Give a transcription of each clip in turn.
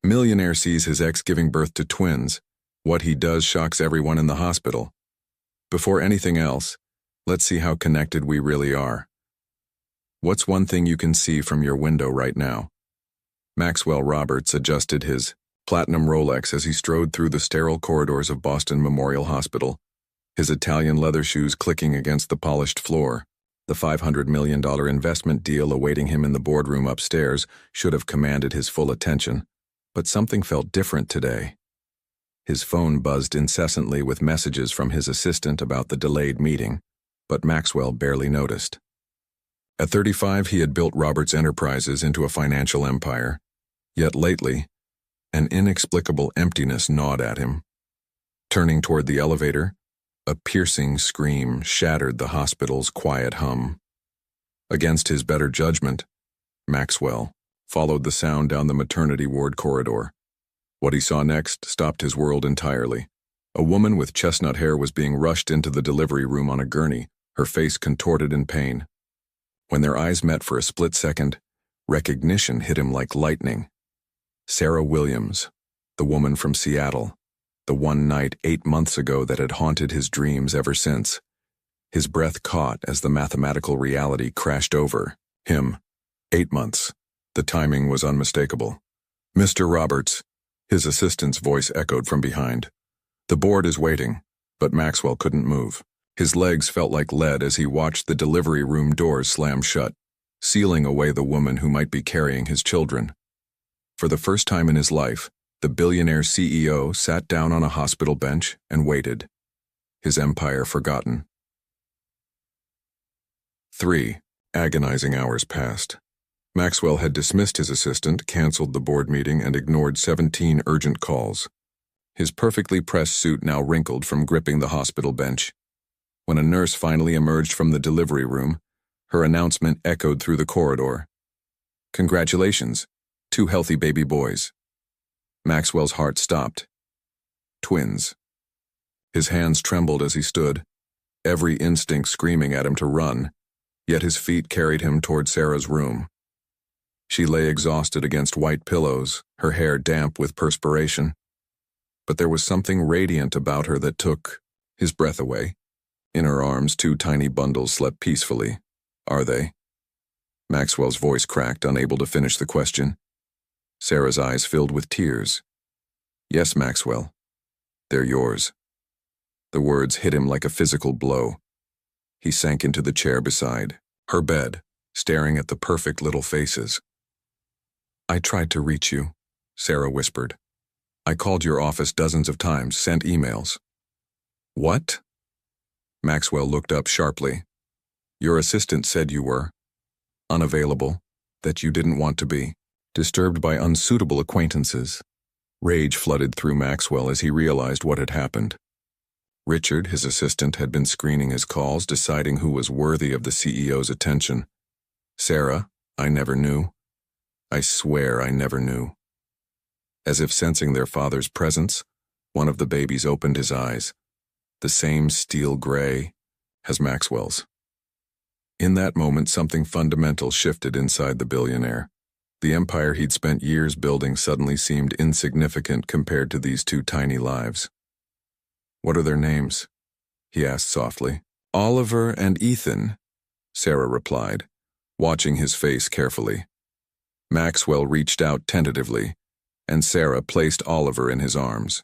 Millionaire sees his ex giving birth to twins. What he does shocks everyone in the hospital. Before anything else, let's see how connected we really are. What's one thing you can see from your window right now? Maxwell Roberts adjusted his platinum Rolex as he strode through the sterile corridors of Boston Memorial Hospital, his Italian leather shoes clicking against the polished floor. The $500 million investment deal awaiting him in the boardroom upstairs should have commanded his full attention, but something felt different today. His phone buzzed incessantly with messages from his assistant about the delayed meeting, but Maxwell barely noticed. At 35, he had built Roberts Enterprises into a financial empire, yet lately, an inexplicable emptiness gnawed at him. Turning toward the elevator, a piercing scream shattered the hospital's quiet hum. Against his better judgment, Maxwell followed the sound down the maternity ward corridor. What he saw next stopped his world entirely. A woman with chestnut hair was being rushed into the delivery room on a gurney, her face contorted in pain. When their eyes met for a split second, recognition hit him like lightning. Sarah Williams, the woman from Seattle, the one night 8 months ago that had haunted his dreams ever since. His breath caught as the mathematical reality crashed over him. 8 months. The timing was unmistakable. "Mr. Roberts," his assistant's voice echoed from behind. "The board is waiting," but Maxwell couldn't move. His legs felt like lead as he watched the delivery room doors slam shut, sealing away the woman who might be carrying his children. For the first time in his life, the billionaire CEO sat down on a hospital bench and waited, his empire forgotten. 3 agonizing hours passed. Maxwell had dismissed his assistant, canceled the board meeting, and ignored 17 urgent calls. His perfectly pressed suit now wrinkled from gripping the hospital bench. When a nurse finally emerged from the delivery room, her announcement echoed through the corridor. "Congratulations, 2 healthy baby boys." Maxwell's heart stopped. Twins. His hands trembled as he stood, every instinct screaming at him to run, yet his feet carried him toward Sarah's room. She lay exhausted against white pillows, her hair damp with perspiration. But there was something radiant about her that took his breath away. In her arms, 2 tiny bundles slept peacefully. "Are they?" Maxwell's voice cracked, unable to finish the question. Sarah's eyes filled with tears. "Yes, Maxwell. They're yours." The words hit him like a physical blow. He sank into the chair beside her bed, staring at the perfect little faces. "I tried to reach you," Sarah whispered. "I called your office dozens of times, sent emails." "What?" Maxwell looked up sharply. "Your assistant said you were unavailable, that you didn't want to be, disturbed by unsuitable acquaintances." Rage flooded through Maxwell as he realized what had happened. Richard, his assistant, had been screening his calls, deciding who was worthy of the CEO's attention. "Sarah, I never knew. I swear I never knew." As if sensing their father's presence, one of the babies opened his eyes, the same steel gray as Maxwell's. In that moment, something fundamental shifted inside the billionaire. The empire he'd spent years building suddenly seemed insignificant compared to these 2 tiny lives. "What are their names?" he asked softly. "Oliver and Ethan," Sarah replied, watching his face carefully. Maxwell reached out tentatively, and Sarah placed Oliver in his arms.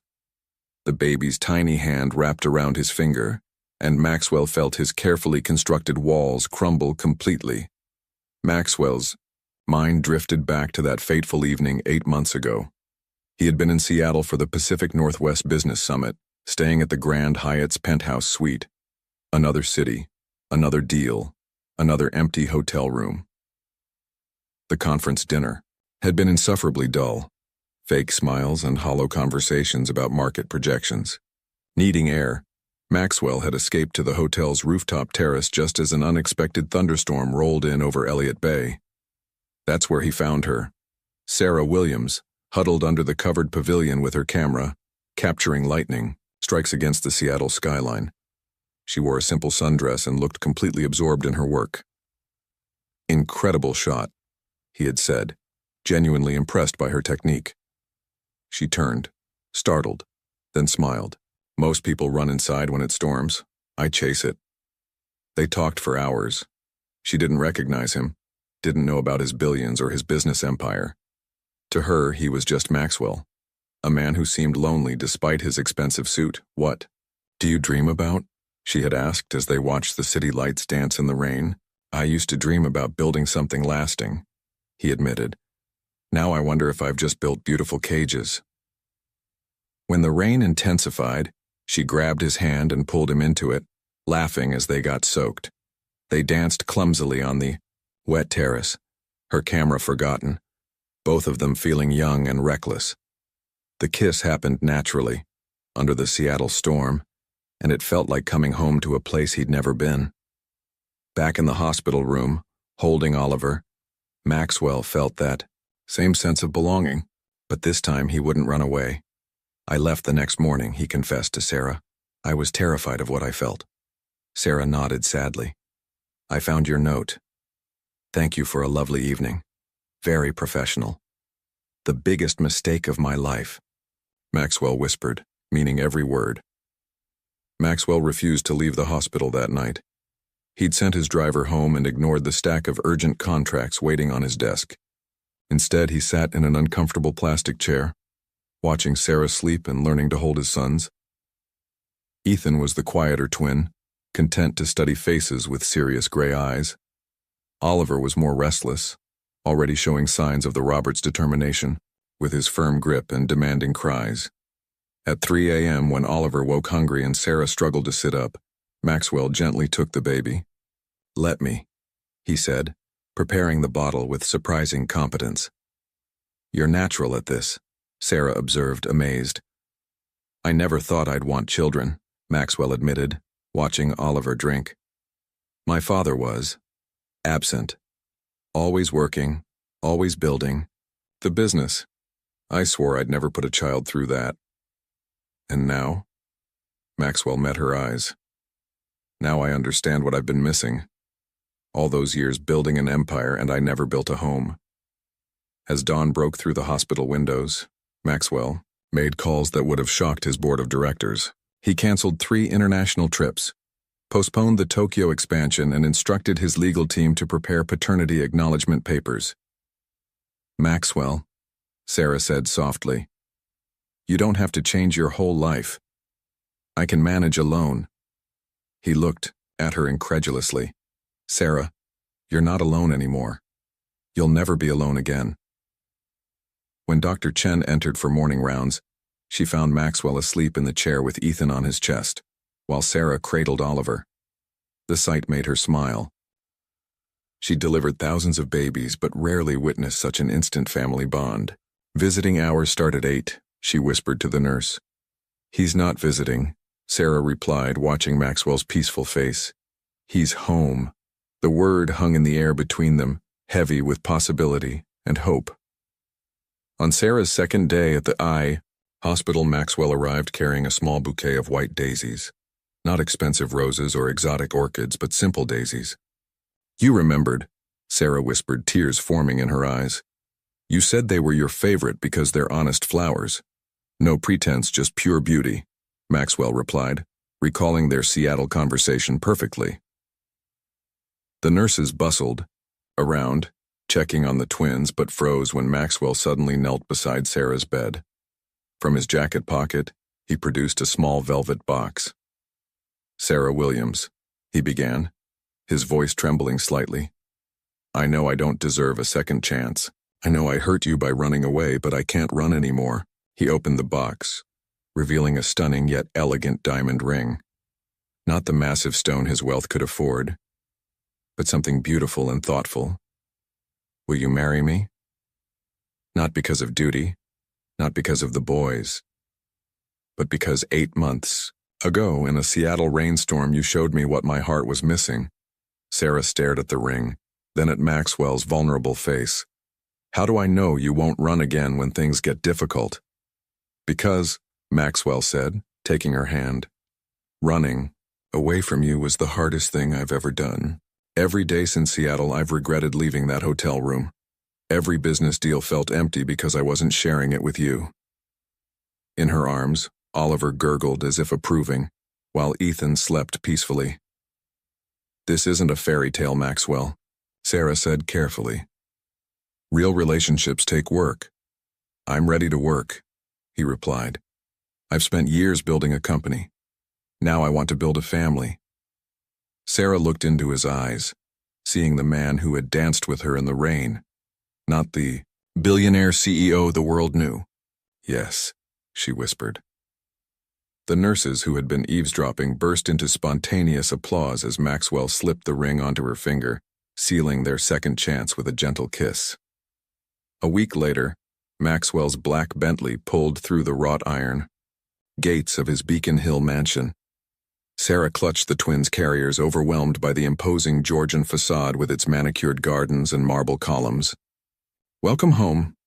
The baby's tiny hand wrapped around his finger, and Maxwell felt his carefully constructed walls crumble completely. Maxwell's mind drifted back to that fateful evening 8 months ago. He had been in Seattle for the Pacific Northwest Business Summit, staying at the Grand Hyatt's penthouse suite. Another city, another deal, another empty hotel room. The conference dinner had been insufferably dull. Fake smiles and hollow conversations about market projections. Needing air, Maxwell had escaped to the hotel's rooftop terrace just as an unexpected thunderstorm rolled in over Elliott Bay. That's where he found her, Sarah Williams, huddled under the covered pavilion with her camera, capturing lightning strikes against the Seattle skyline. She wore a simple sundress and looked completely absorbed in her work. "Incredible shot," he had said, genuinely impressed by her technique. She turned, startled, then smiled. Most people run inside when it storms. I chase it. They talked for hours. She didn't recognize him, didn't know about his billions or his business empire. To her, he was just Maxwell, a man who seemed lonely despite his expensive suit. What do you dream about? She had asked as they watched the city lights dance in the rain. I used to dream about building something lasting, he admitted. Now I wonder if I've just built beautiful cages. When the rain intensified, she grabbed his hand and pulled him into it, laughing as they got soaked. They danced clumsily on the wet terrace, her camera forgotten, both of them feeling young and reckless. The kiss happened naturally, under the Seattle storm, and it felt like coming home to a place he'd never been. Back in the hospital room, holding Oliver, Maxwell felt that same sense of belonging, but this time he wouldn't run away. I left the next morning, he confessed to Sarah. I was terrified of what I felt. Sarah nodded sadly. I found your note. Thank you for a lovely evening. Very professional. The biggest mistake of my life, Maxwell whispered, meaning every word. Maxwell refused to leave the hospital that night. He'd sent his driver home and ignored the stack of urgent contracts waiting on his desk. Instead, he sat in an uncomfortable plastic chair, watching Sarah sleep and learning to hold his sons. Ethan was the quieter twin, content to study faces with serious gray eyes. Oliver was more restless, already showing signs of the Roberts' determination, with his firm grip and demanding cries. At 3 a.m., when Oliver woke hungry and Sarah struggled to sit up, Maxwell gently took the baby. Let me, he said, preparing the bottle with surprising competence. You're natural at this, Sarah observed, amazed. I never thought I'd want children, Maxwell admitted, watching Oliver drink. My father was absent, always working, always building. The business. I swore I'd never put a child through that. And now? Maxwell met her eyes. Now I understand what I've been missing. All those years building an empire, and I never built a home. As dawn broke through the hospital windows, Maxwell made calls that would have shocked his board of directors. He canceled 3 international trips, postponed the Tokyo expansion, and instructed his legal team to prepare paternity acknowledgement papers. Maxwell, Sarah said softly, you don't have to change your whole life. I can manage alone. He looked at her incredulously. Sarah, you're not alone anymore. You'll never be alone again. When Dr. Chen entered for morning rounds, she found Maxwell asleep in the chair with Ethan on his chest, while Sarah cradled Oliver. The sight made her smile. She delivered thousands of babies, but rarely witnessed such an instant family bond. Visiting hours start at 8, she whispered to the nurse. He's not visiting, Sarah replied, watching Maxwell's peaceful face. He's home. The word hung in the air between them, heavy with possibility and hope. On Sarah's second day at the hospital, Maxwell arrived carrying a small bouquet of white daisies. Not expensive roses or exotic orchids, but simple daisies. You remembered, Sarah whispered, tears forming in her eyes. You said they were your favorite because they're honest flowers. No pretense, just pure beauty, Maxwell replied, recalling their Seattle conversation perfectly. The nurses bustled around, checking on the twins, but froze when Maxwell suddenly knelt beside Sarah's bed. From his jacket pocket, he produced a small velvet box. Sarah Williams, he began, his voice trembling slightly. I know I don't deserve a second chance. I know I hurt you by running away, but I can't run anymore. He opened the box, revealing a stunning yet elegant diamond ring. Not the massive stone his wealth could afford, but something beautiful and thoughtful. Will you marry me? Not because of duty, not because of the boys, but because 8 months ago in a Seattle rainstorm you showed me what my heart was missing. Sarah stared at the ring, then at Maxwell's vulnerable face. How do I know you won't run again when things get difficult? Because, Maxwell said, taking her hand, running away from you was the hardest thing I've ever done. Every day since Seattle, I've regretted leaving that hotel room. Every business deal felt empty because I wasn't sharing it with you. In her arms, Oliver gurgled as if approving, while Ethan slept peacefully. "This isn't a fairy tale, Maxwell," Sarah said carefully. "Real relationships take work." "I'm ready to work," he replied. "I've spent years building a company. Now I want to build a family." Sarah looked into his eyes, seeing the man who had danced with her in the rain, not the billionaire CEO the world knew. "Yes," she whispered. The nurses who had been eavesdropping burst into spontaneous applause as Maxwell slipped the ring onto her finger, sealing their second chance with a gentle kiss. A week later, Maxwell's black Bentley pulled through the wrought iron gates of his Beacon Hill mansion. Sarah clutched the twins' carriers, overwhelmed by the imposing Georgian facade with its manicured gardens and marble columns. "Welcome home,"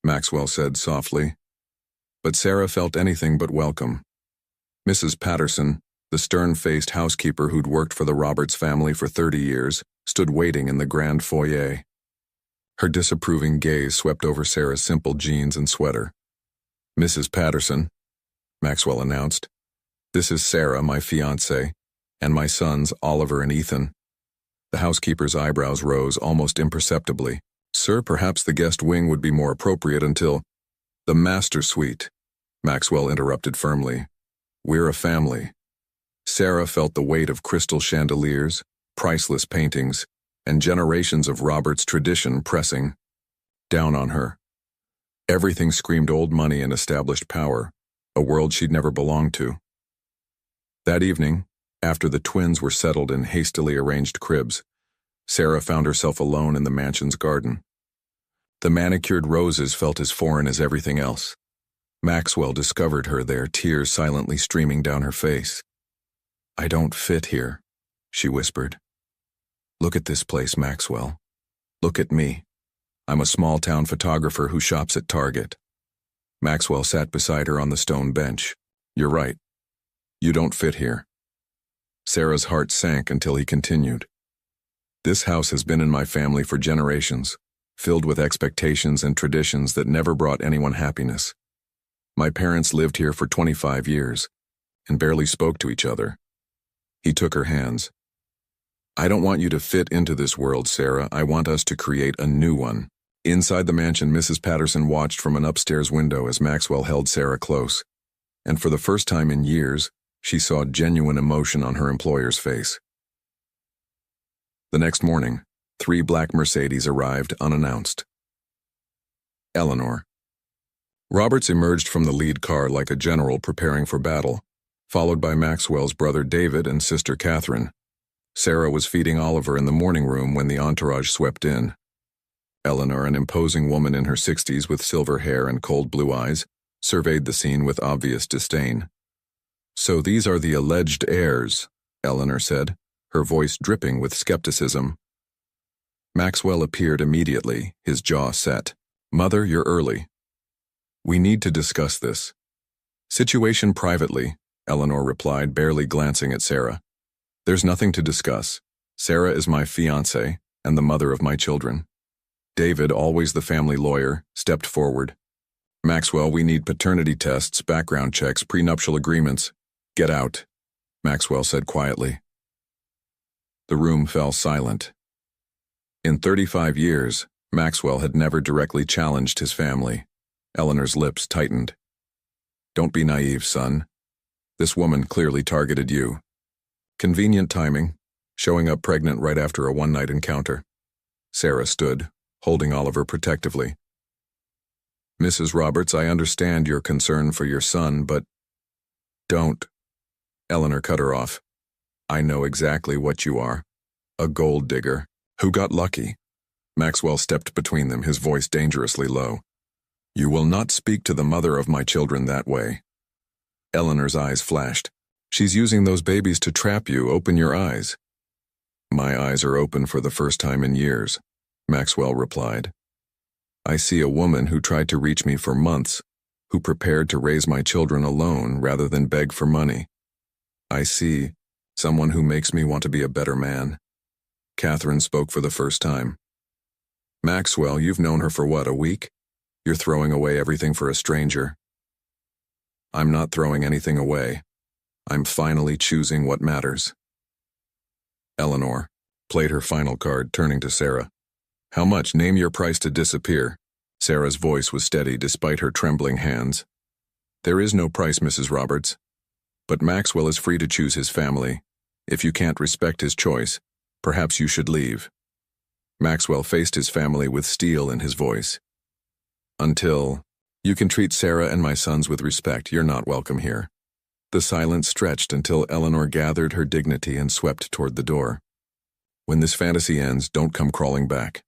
Maxwell said softly. But Sarah felt anything but welcome. Mrs. Patterson, the stern-faced housekeeper who'd worked for the Roberts family for 30 years, stood waiting in the grand foyer. Her disapproving gaze swept over Sarah's simple jeans and sweater. "Mrs. Patterson," Maxwell announced, "this is Sarah, my fiancée, and my sons, Oliver and Ethan." The housekeeper's eyebrows rose almost imperceptibly. "Sir, perhaps the guest wing would be more appropriate until—" "The master suite," Maxwell interrupted firmly. "We're a family." Sarah felt the weight of crystal chandeliers, priceless paintings, and generations of Roberts tradition pressing down on her. Everything screamed old money and established power, a world she'd never belonged to. That evening, after the twins were settled in hastily arranged cribs, Sarah found herself alone in the mansion's garden. The manicured roses felt as foreign as everything else. Maxwell discovered her there, tears silently streaming down her face. "I don't fit here," she whispered. "Look at this place, Maxwell. Look at me. I'm a small-town photographer who shops at Target." Maxwell sat beside her on the stone bench. "You're right. You don't fit here." Sarah's heart sank until he continued. "This house has been in my family for generations, filled with expectations and traditions that never brought anyone happiness. My parents lived here for 25 years and barely spoke to each other." He took her hands. "I don't want you to fit into this world, Sarah. I want us to create a new one." Inside the mansion, Mrs. Patterson watched from an upstairs window as Maxwell held Sarah close, and for the first time in years, she saw genuine emotion on her employer's face. The next morning, 3 black Mercedes arrived unannounced. Eleanor. Roberts emerged from the lead car like a general preparing for battle, followed by Maxwell's brother David and sister Catherine. Sarah was feeding Oliver in the morning room when the entourage swept in. Eleanor, an imposing woman in her 60s with silver hair and cold blue eyes, surveyed the scene with obvious disdain. "So these are the alleged heirs," Eleanor said, her voice dripping with skepticism. Maxwell appeared immediately, his jaw set. "Mother, you're early. We need to discuss this." "Situation privately," Eleanor replied, barely glancing at Sarah. "There's nothing to discuss. Sarah is my fiancée and the mother of my children." David, always the family lawyer, stepped forward. "Maxwell, we need paternity tests, background checks, prenuptial agreements." "Get out," Maxwell said quietly. The room fell silent. In 35 years, Maxwell had never directly challenged his family. Eleanor's lips tightened. "Don't be naive, son. This woman clearly targeted you. Convenient timing, showing up pregnant right after a one-night encounter." Sarah stood, holding Oliver protectively. "Mrs. Roberts, I understand your concern for your son, but—" "Don't." Eleanor cut her off. "I know exactly what you are. A gold digger who got lucky." Maxwell stepped between them, his voice dangerously low. "You will not speak to the mother of my children that way." Eleanor's eyes flashed. "She's using those babies to trap you. Open your eyes." "My eyes are open for the first time in years," Maxwell replied. "I see a woman who tried to reach me for months, who prepared to raise my children alone rather than beg for money. I see someone who makes me want to be a better man." Catherine spoke for the first time. "Maxwell, you've known her for what, a week? You're throwing away everything for a stranger." I'm not throwing anything away. I'm finally choosing what matters. Eleanor played her final card, turning to Sarah. How much? Name your price to disappear. Sarah's voice was steady despite her trembling hands. There is no price, Mrs. Roberts. But Maxwell is free to choose his family. If you can't respect his choice, perhaps you should leave. Maxwell faced his family with steel in his voice. Until you can treat Sarah and my sons with respect, you're not welcome here. The silence stretched until Eleanor gathered her dignity and swept toward the door. When this fantasy ends, don't come crawling back.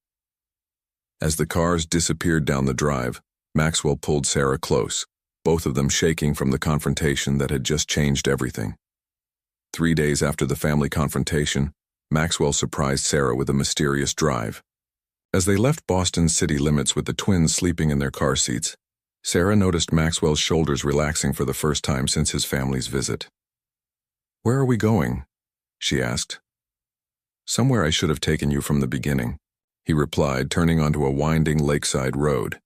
As the cars disappeared down the drive, Maxwell pulled Sarah close, both of them shaking from the confrontation that had just changed everything. 3 days after the family confrontation, Maxwell surprised Sarah with a mysterious drive. As they left Boston's city limits with the twins sleeping in their car seats, Sarah noticed Maxwell's shoulders relaxing for the first time since his family's visit. "Where are we going?" she asked. "Somewhere I should have taken you from the beginning," he replied, turning onto a winding lakeside road.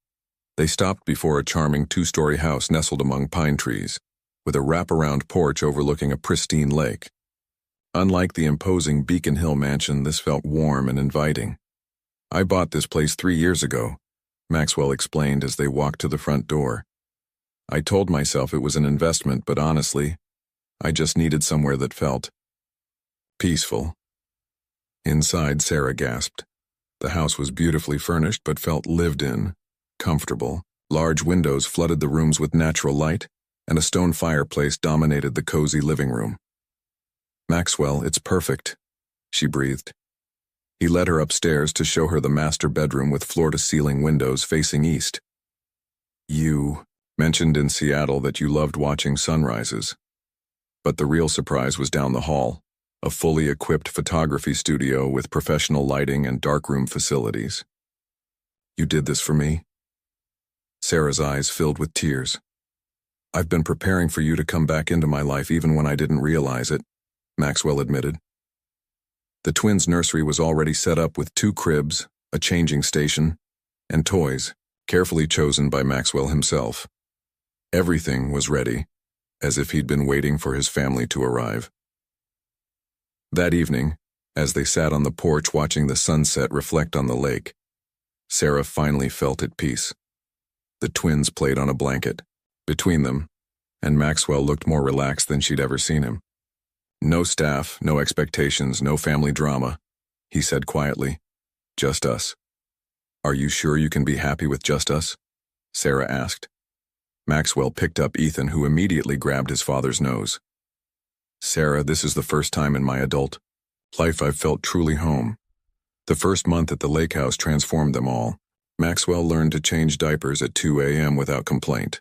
They stopped before a charming 2-story house nestled among pine trees, with a wraparound porch overlooking a pristine lake. Unlike the imposing Beacon Hill mansion, this felt warm and inviting. "I bought this place 3 years ago," Maxwell explained as they walked to the front door. "I told myself it was an investment, but honestly, I just needed somewhere that felt peaceful." Inside, Sarah gasped. The house was beautifully furnished but felt lived in, comfortable. Large windows flooded the rooms with natural light, and a stone fireplace dominated the cozy living room. "Maxwell, it's perfect," she breathed. He led her upstairs to show her the master bedroom with floor-to-ceiling windows facing east. "You mentioned in Seattle that you loved watching sunrises." But the real surprise was down the hall, a fully equipped photography studio with professional lighting and darkroom facilities. "You did this for me?" Sarah's eyes filled with tears. "I've been preparing for you to come back into my life even when I didn't realize it," Maxwell admitted. The twins' nursery was already set up with 2 cribs, a changing station, and toys, carefully chosen by Maxwell himself. Everything was ready, as if he'd been waiting for his family to arrive. That evening, as they sat on the porch watching the sunset reflect on the lake, Sarah finally felt at peace. The twins played on a blanket between them, and Maxwell looked more relaxed than she'd ever seen him. "No staff, no expectations, no family drama," he said quietly. "Just us." "Are you sure you can be happy with just us?" Sarah asked. Maxwell picked up Ethan, who immediately grabbed his father's nose. "Sarah, this is the first time in my adult life I've felt truly home." The first month at the lake house transformed them all. Maxwell learned to change diapers at 2 a.m. without complaint,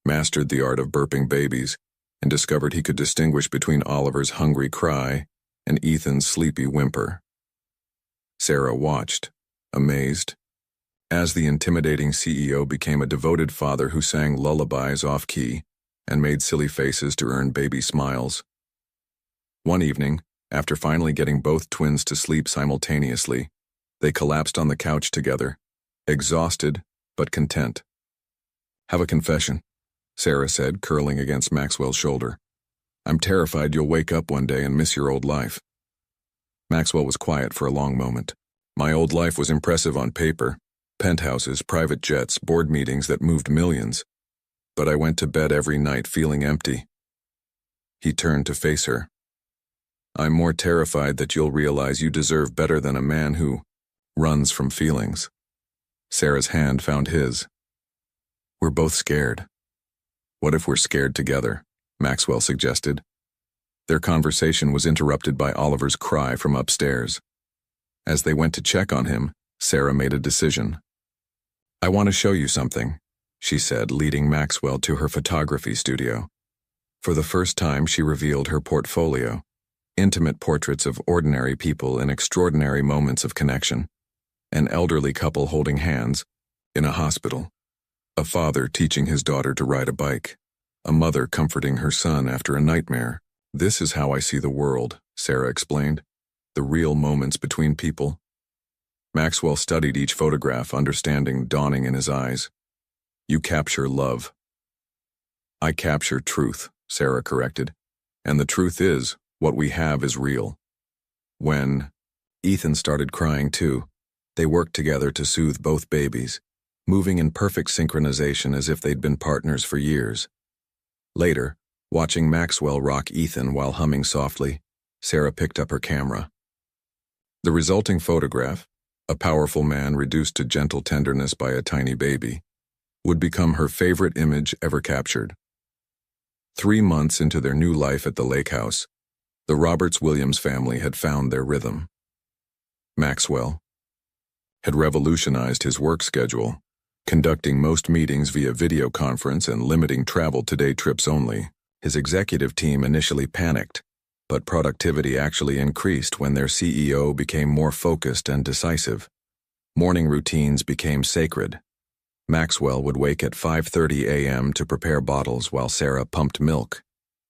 mastered the art of burping babies, and discovered he could distinguish between Oliver's hungry cry and Ethan's sleepy whimper. Sarah watched, amazed, as the intimidating CEO became a devoted father who sang lullabies off-key and made silly faces to earn baby smiles. One evening, after finally getting both twins to sleep simultaneously, they collapsed on the couch together, exhausted but content. "Have a confession," Sarah said, curling against Maxwell's shoulder. "I'm terrified you'll wake up one day and miss your old life." Maxwell was quiet for a long moment. "My old life was impressive on paper. Penthouses, private jets, board meetings that moved millions. But I went to bed every night feeling empty." He turned to face her. "I'm more terrified that you'll realize you deserve better than a man who runs from feelings." Sarah's hand found his. "We're both scared." "What if we're scared together?" Maxwell suggested. Their conversation was interrupted by Oliver's cry from upstairs. As they went to check on him, Sarah made a decision. "I want to show you something," she said, leading Maxwell to her photography studio. For the first time, she revealed her portfolio, intimate portraits of ordinary people in extraordinary moments of connection. An elderly couple holding hands in a hospital. A father teaching his daughter to ride a bike. A mother comforting her son after a nightmare. "This is how I see the world," Sarah explained. "The real moments between people." Maxwell studied each photograph, understanding dawning in his eyes. "You capture love." I capture truth, Sarah corrected. And the truth is, what we have is real. When Ethan started crying too, they worked together to soothe both babies, moving in perfect synchronization as if they'd been partners for years. Later, watching Maxwell rock Ethan while humming softly, Sarah picked up her camera. The resulting photograph, a powerful man reduced to gentle tenderness by a tiny baby, would become her favorite image ever captured. 3 months into their new life at the lake house, the Roberts-Williams family had found their rhythm. Maxwell had revolutionized his work schedule, conducting most meetings via video conference and limiting travel to day trips only. His executive team initially panicked, but productivity actually increased when their CEO became more focused and decisive. Morning routines became sacred. Maxwell would wake at 5:30 a.m. to prepare bottles while Sarah pumped milk.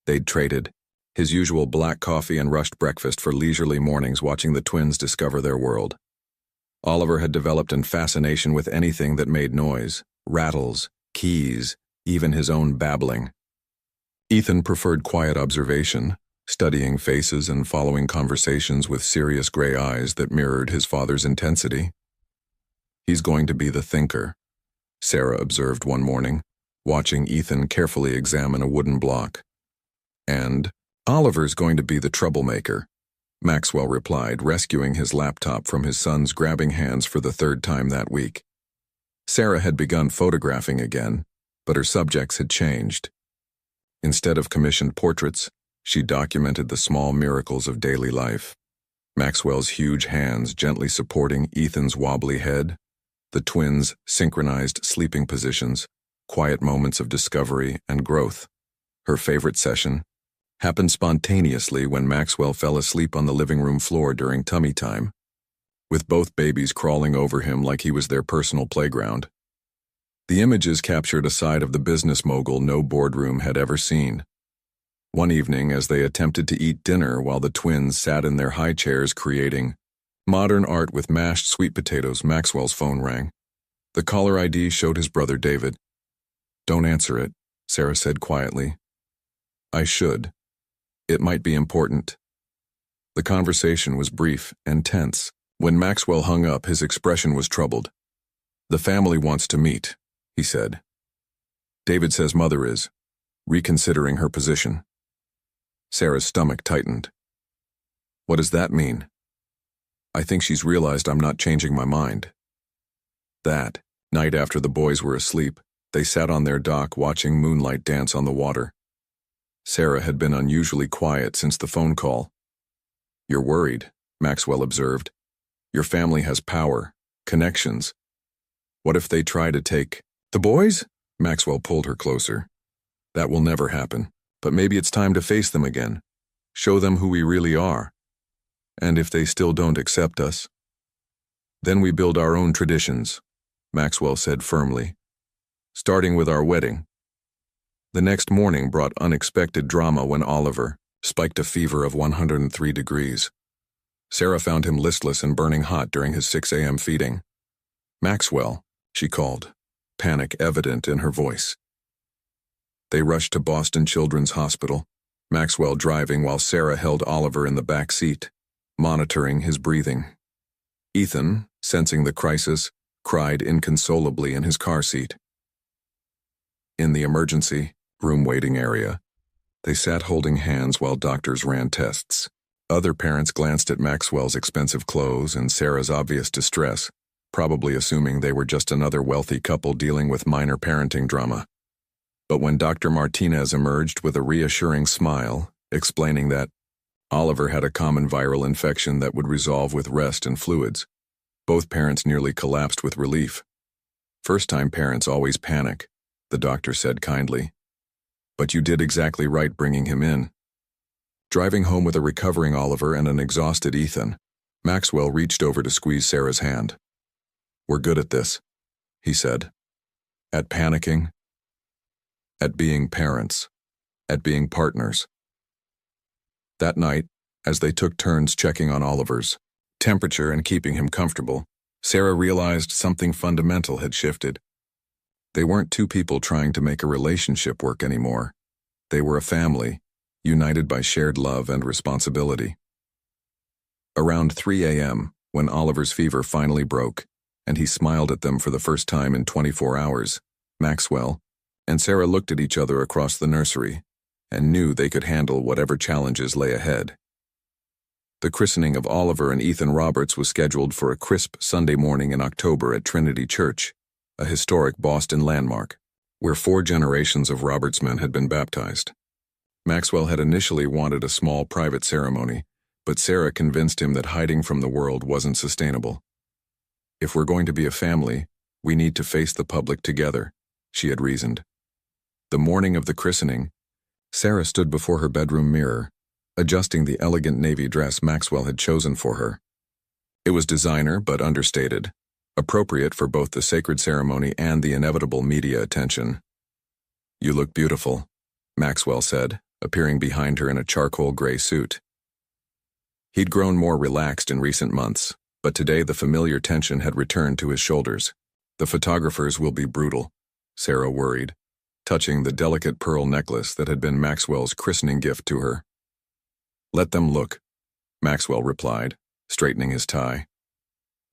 They'd traded his usual black coffee and rushed breakfast for leisurely mornings watching the twins discover their world. Oliver had developed a fascination with anything that made noise, rattles, keys, even his own babbling. Ethan preferred quiet observation, studying faces and following conversations with serious gray eyes that mirrored his father's intensity. He's going to be the thinker, Sarah observed one morning, watching Ethan carefully examine a wooden block. And Oliver's going to be the troublemaker, Maxwell replied, rescuing his laptop from his son's grabbing hands for the 3rd time that week. Sarah had begun photographing again, but her subjects had changed. Instead of commissioned portraits, she documented the small miracles of daily life. Maxwell's huge hands gently supporting Ethan's wobbly head, the twins' synchronized sleeping positions, quiet moments of discovery and growth. Her favorite session happened spontaneously when Maxwell fell asleep on the living room floor during tummy time, with both babies crawling over him like he was their personal playground. The images captured a side of the business mogul no boardroom had ever seen. One evening, as they attempted to eat dinner while the twins sat in their high chairs creating modern art with mashed sweet potatoes, Maxwell's phone rang. The caller ID showed his brother David. "Don't answer it," Sarah said quietly. "I should. It might be important." The conversation was brief and tense. When Maxwell hung up, his expression was troubled. "The family wants to meet," he said. "David says Mother is reconsidering her position." Sarah's stomach tightened. "What does that mean?" "I think she's realized I'm not changing my mind." That night, after the boys were asleep, they sat on their dock watching moonlight dance on the water. Sarah had been unusually quiet since the phone call. "You're worried," Maxwell observed. "Your family has power, connections. What if they try to take the boys?" Maxwell pulled her closer. "That will never happen, but maybe it's time to face them again. Show them who we really are. And if they still don't accept us, then we build our own traditions," Maxwell said firmly. "Starting with our wedding." The next morning brought unexpected drama when Oliver spiked a fever of 103 degrees. Sarah found him listless and burning hot during his 6 a.m. feeding. "Maxwell," she called, panic evident in her voice. They rushed to Boston Children's Hospital, Maxwell driving while Sarah held Oliver in the back seat, monitoring his breathing. Ethan, sensing the crisis, cried inconsolably in his car seat. In the emergency room waiting area, they sat holding hands while doctors ran tests. Other parents glanced at Maxwell's expensive clothes and Sarah's obvious distress, probably assuming they were just another wealthy couple dealing with minor parenting drama. But when Dr. Martinez emerged with a reassuring smile, explaining that Oliver had a common viral infection that would resolve with rest and fluids, both parents nearly collapsed with relief. "First-time parents always panic," the doctor said kindly. "But you did exactly right bringing him in." Driving home with a recovering Oliver and an exhausted Ethan, Maxwell reached over to squeeze Sarah's hand. "We're good at this," he said. "At panicking, at being parents, at being partners." That night, as they took turns checking on Oliver's temperature and keeping him comfortable, Sarah realized something fundamental had shifted. They weren't two people trying to make a relationship work anymore. They were a family, united by shared love and responsibility. Around 3 a.m., when Oliver's fever finally broke, and he smiled at them for the first time in 24 hours, Maxwell and Sarah looked at each other across the nursery and knew they could handle whatever challenges lay ahead. The christening of Oliver and Ethan Roberts was scheduled for a crisp Sunday morning in October at Trinity Church, a historic Boston landmark, where 4 generations of Robertsmen had been baptized. Maxwell had initially wanted a small private ceremony, but Sarah convinced him that hiding from the world wasn't sustainable. "If we're going to be a family, we need to face the public together," she had reasoned. The morning of the christening, Sarah stood before her bedroom mirror, adjusting the elegant navy dress Maxwell had chosen for her. It was designer but understated, appropriate for both the sacred ceremony and the inevitable media attention. "You look beautiful," Maxwell said, appearing behind her in a charcoal gray suit. He'd grown more relaxed in recent months, but today the familiar tension had returned to his shoulders. "The photographers will be brutal," Sarah worried, touching the delicate pearl necklace that had been Maxwell's christening gift to her. "Let them look," Maxwell replied, straightening his tie.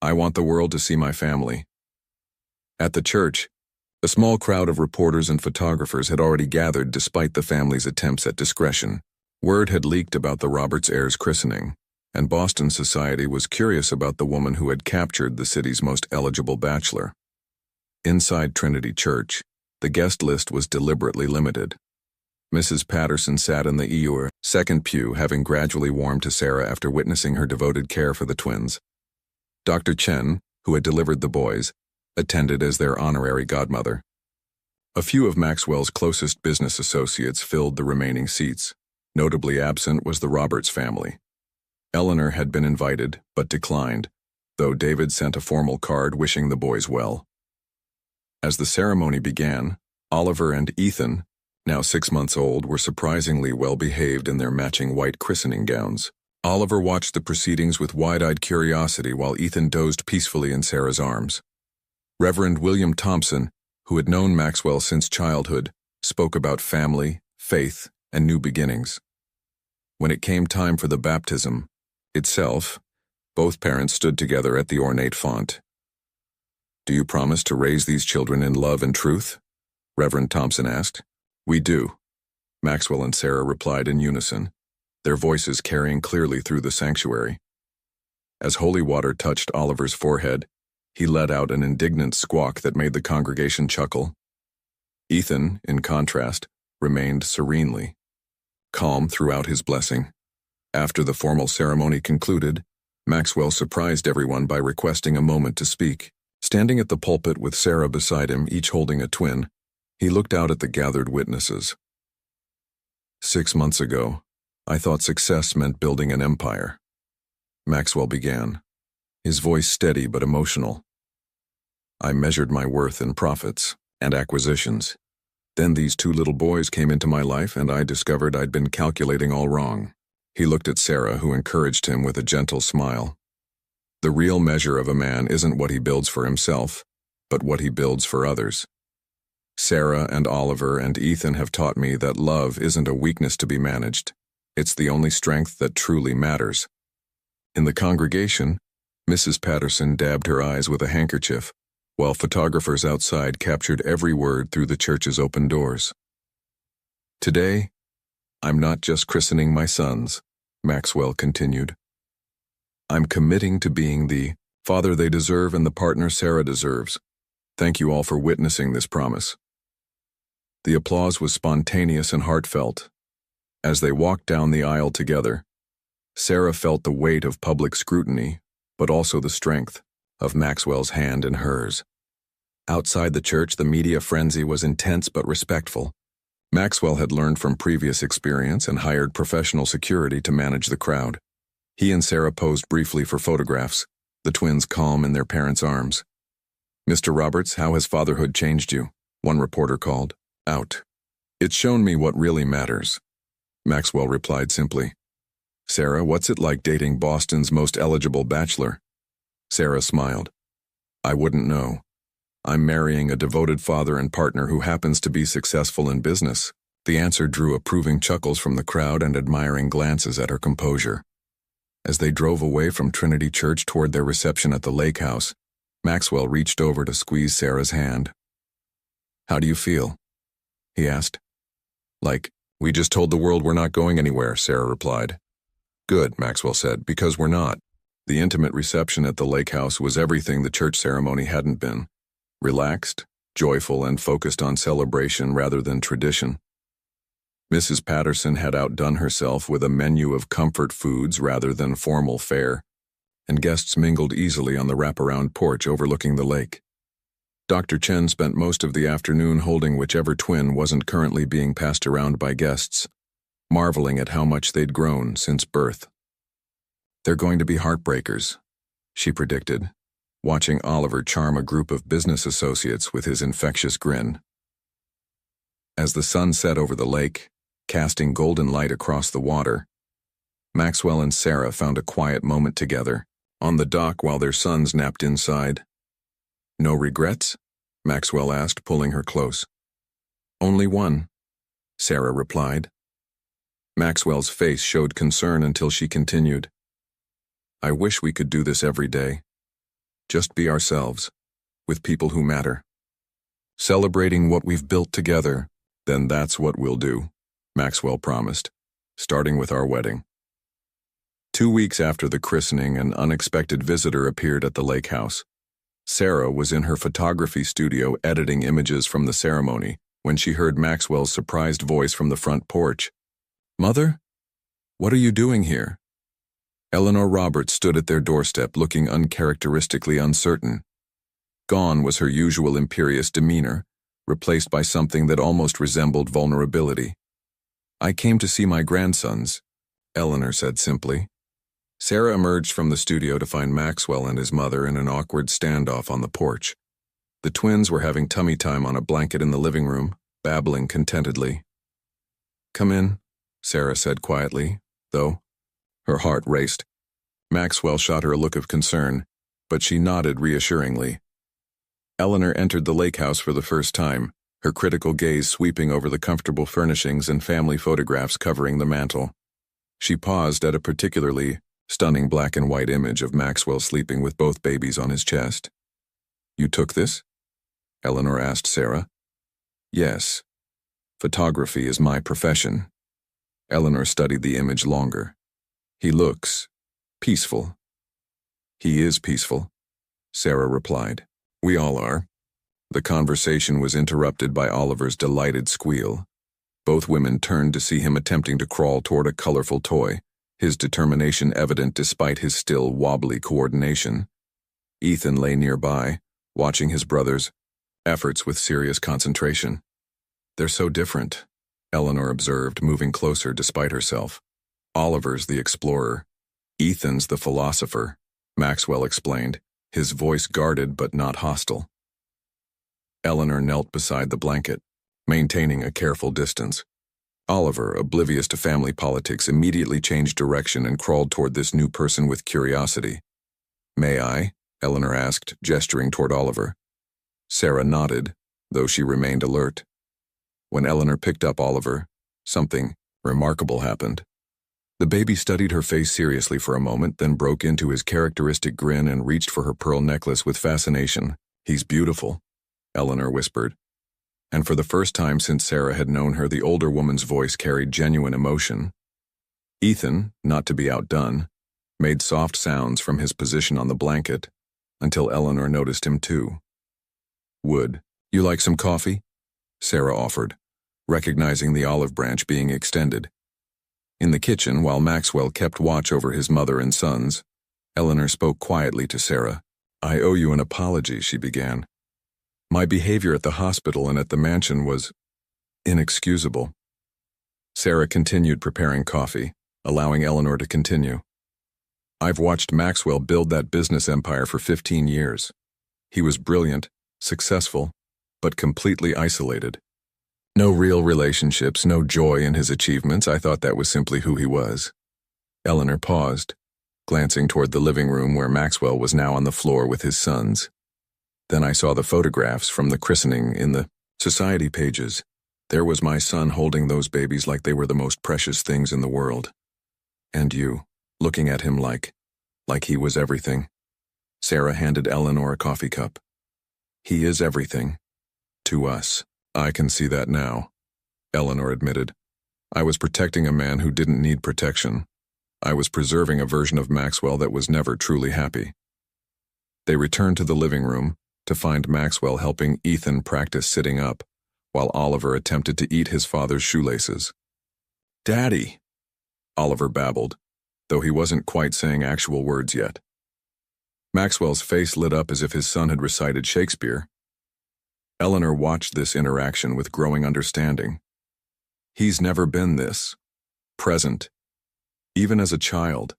"I want the world to see my family." At the church, a small crowd of reporters and photographers had already gathered despite the family's attempts at discretion. Word had leaked about the Roberts heirs' christening, and Boston society was curious about the woman who had captured the city's most eligible bachelor. Inside Trinity Church, the guest list was deliberately limited. Mrs. Patterson sat in the second pew, having gradually warmed to Sarah after witnessing her devoted care for the twins. Dr. Chen, who had delivered the boys, attended as their honorary godmother. A few of Maxwell's closest business associates filled the remaining seats. Notably absent was the Roberts family. Eleanor had been invited, but declined, though David sent a formal card wishing the boys well. As the ceremony began, Oliver and Ethan, now 6 months old, were surprisingly well-behaved in their matching white christening gowns. Oliver watched the proceedings with wide-eyed curiosity while Ethan dozed peacefully in Sarah's arms. Reverend William Thompson, who had known Maxwell since childhood, spoke about family, faith, and new beginnings. When it came time for the baptism itself, both parents stood together at the ornate font. "Do you promise to raise these children in love and truth?" Reverend Thompson asked. "We do," Maxwell and Sarah replied in unison, their voices carrying clearly through the sanctuary. As holy water touched Oliver's forehead, he let out an indignant squawk that made the congregation chuckle. Ethan, in contrast, remained serenely calm throughout his blessing. After the formal ceremony concluded, Maxwell surprised everyone by requesting a moment to speak. Standing at the pulpit with Sarah beside him, each holding a twin, he looked out at the gathered witnesses. 6 months ago, I thought success meant building an empire. Maxwell began, his voice steady but emotional. I measured my worth in profits and acquisitions. Then these 2 little boys came into my life and I discovered I'd been calculating all wrong. He looked at Sarah, who encouraged him with a gentle smile. The real measure of a man isn't what he builds for himself, but what he builds for others. Sarah and Oliver and Ethan have taught me that love isn't a weakness to be managed. It's the only strength that truly matters. In the congregation, Mrs. Patterson dabbed her eyes with a handkerchief, while photographers outside captured every word through the church's open doors. Today, I'm not just christening my sons, Maxwell continued. I'm committing to being the father they deserve and the partner Sarah deserves. Thank you all for witnessing this promise. The applause was spontaneous and heartfelt. As they walked down the aisle together, Sarah felt the weight of public scrutiny, but also the strength of Maxwell's hand in hers. Outside the church, the media frenzy was intense but respectful. Maxwell had learned from previous experience and hired professional security to manage the crowd. He and Sarah posed briefly for photographs, the twins calm in their parents' arms. Mr. Roberts, how has fatherhood changed you? One reporter called out. It's shown me what really matters, Maxwell replied simply. Sarah, what's it like dating Boston's most eligible bachelor? Sarah smiled. I wouldn't know. I'm marrying a devoted father and partner who happens to be successful in business. The answer drew approving chuckles from the crowd and admiring glances at her composure. As they drove away from Trinity Church toward their reception at the lake house, Maxwell reached over to squeeze Sarah's hand. "How do you feel?" he asked. "Like, we just told the world we're not going anywhere," Sarah replied. "Good," Maxwell said, "because we're not." The intimate reception at the lake house was everything the church ceremony hadn't been. Relaxed, joyful, and focused on celebration rather than tradition. Mrs. Patterson had outdone herself with a menu of comfort foods rather than formal fare, and guests mingled easily on the wraparound porch overlooking the lake. Dr. Chen spent most of the afternoon holding whichever twin wasn't currently being passed around by guests, marveling at how much they'd grown since birth. "They're going to be heartbreakers," she predicted, watching Oliver charm a group of business associates with his infectious grin. As the sun set over the lake, casting golden light across the water, Maxwell and Sarah found a quiet moment together, on the dock while their sons napped inside. "No regrets?" Maxwell asked, pulling her close. "Only one," Sarah replied. Maxwell's face showed concern until she continued. "I wish we could do this every day. Just be ourselves, with people who matter. Celebrating what we've built together, then that's what we'll do," Maxwell promised, "starting with our wedding." 2 weeks after the christening, an unexpected visitor appeared at the lake house. Sarah was in her photography studio editing images from the ceremony when she heard Maxwell's surprised voice from the front porch. "Mother? What are you doing here?" Eleanor Roberts stood at their doorstep looking uncharacteristically uncertain. Gone was her usual imperious demeanor, replaced by something that almost resembled vulnerability. "I came to see my grandsons," Eleanor said simply. Sarah emerged from the studio to find Maxwell and his mother in an awkward standoff on the porch. The twins were having tummy time on a blanket in the living room, babbling contentedly. "Come in," Sarah said quietly, though her heart raced. Maxwell shot her a look of concern, but she nodded reassuringly. Eleanor entered the lake house for the first time, her critical gaze sweeping over the comfortable furnishings and family photographs covering the mantel. She paused at a particularly stunning black and white image of Maxwell sleeping with both babies on his chest. "You took this?" Eleanor asked Sarah. "Yes. Photography is my profession." Eleanor studied the image longer. "He looks peaceful." "He is peaceful," Sarah replied. "We all are." The conversation was interrupted by Oliver's delighted squeal. Both women turned to see him attempting to crawl toward a colorful toy, his determination evident despite his still wobbly coordination. Ethan lay nearby, watching his brother's efforts with serious concentration. "They're so different," Eleanor observed, moving closer despite herself. "Oliver's the explorer. Ethan's the philosopher," Maxwell explained, his voice guarded but not hostile. Eleanor knelt beside the blanket, maintaining a careful distance. Oliver, oblivious to family politics, immediately changed direction and crawled toward this new person with curiosity. "May I?" Eleanor asked, gesturing toward Oliver. Sarah nodded, though she remained alert. When Eleanor picked up Oliver, something remarkable happened. The baby studied her face seriously for a moment, then broke into his characteristic grin and reached for her pearl necklace with fascination. "He's beautiful," Eleanor whispered. And for the first time since Sarah had known her, the older woman's voice carried genuine emotion. Ethan, not to be outdone, made soft sounds from his position on the blanket, until Eleanor noticed him too. "Would you like some coffee?" Sarah offered, recognizing the olive branch being extended. In the kitchen, while Maxwell kept watch over his mother and sons, Eleanor spoke quietly to Sarah. "I owe you an apology," she began. "My behavior at the hospital and at the mansion was inexcusable." Sarah continued preparing coffee, allowing Eleanor to continue. "I've watched Maxwell build that business empire for 15 years. He was brilliant, successful, but completely isolated. No real relationships, no joy in his achievements. I thought that was simply who he was." Eleanor paused, glancing toward the living room where Maxwell was now on the floor with his sons. Then I saw the photographs from the christening in the society pages. There was my son holding those babies like they were the most precious things in the world. And you, looking at him like he was everything. Sarah handed Eleanor a coffee cup. He is everything. To us. I can see that now, Eleanor admitted. I was protecting a man who didn't need protection. I was preserving a version of Maxwell that was never truly happy. They returned to the living room to find Maxwell helping Ethan practice sitting up, while Oliver attempted to eat his father's shoelaces. "Daddy," Oliver babbled, though he wasn't quite saying actual words yet. Maxwell's face lit up as if his son had recited Shakespeare. Eleanor watched this interaction with growing understanding. He's never been this present. Even as a child,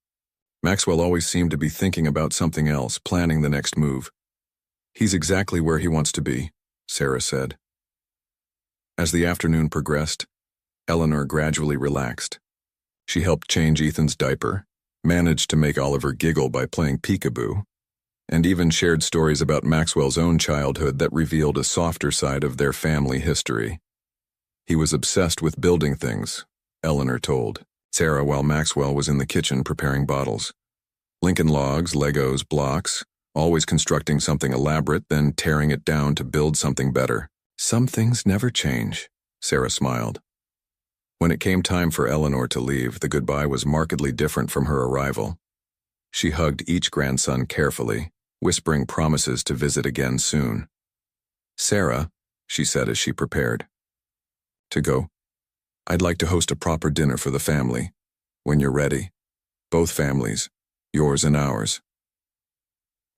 Maxwell always seemed to be thinking about something else, planning the next move. He's exactly where he wants to be, Sarah said. As the afternoon progressed, Eleanor gradually relaxed. She helped change Ethan's diaper, managed to make Oliver giggle by playing peekaboo, and even shared stories about Maxwell's own childhood that revealed a softer side of their family history. He was obsessed with building things, Eleanor told Sarah while Maxwell was in the kitchen preparing bottles. Lincoln logs, Legos, blocks, always constructing something elaborate, then tearing it down to build something better. Some things never change, Sarah smiled. When it came time for Eleanor to leave, the goodbye was markedly different from her arrival. She hugged each grandson carefully, whispering promises to visit again soon. "Sarah," she said as she prepared to go, "I'd like to host a proper dinner for the family. When you're ready. Both families, yours and ours."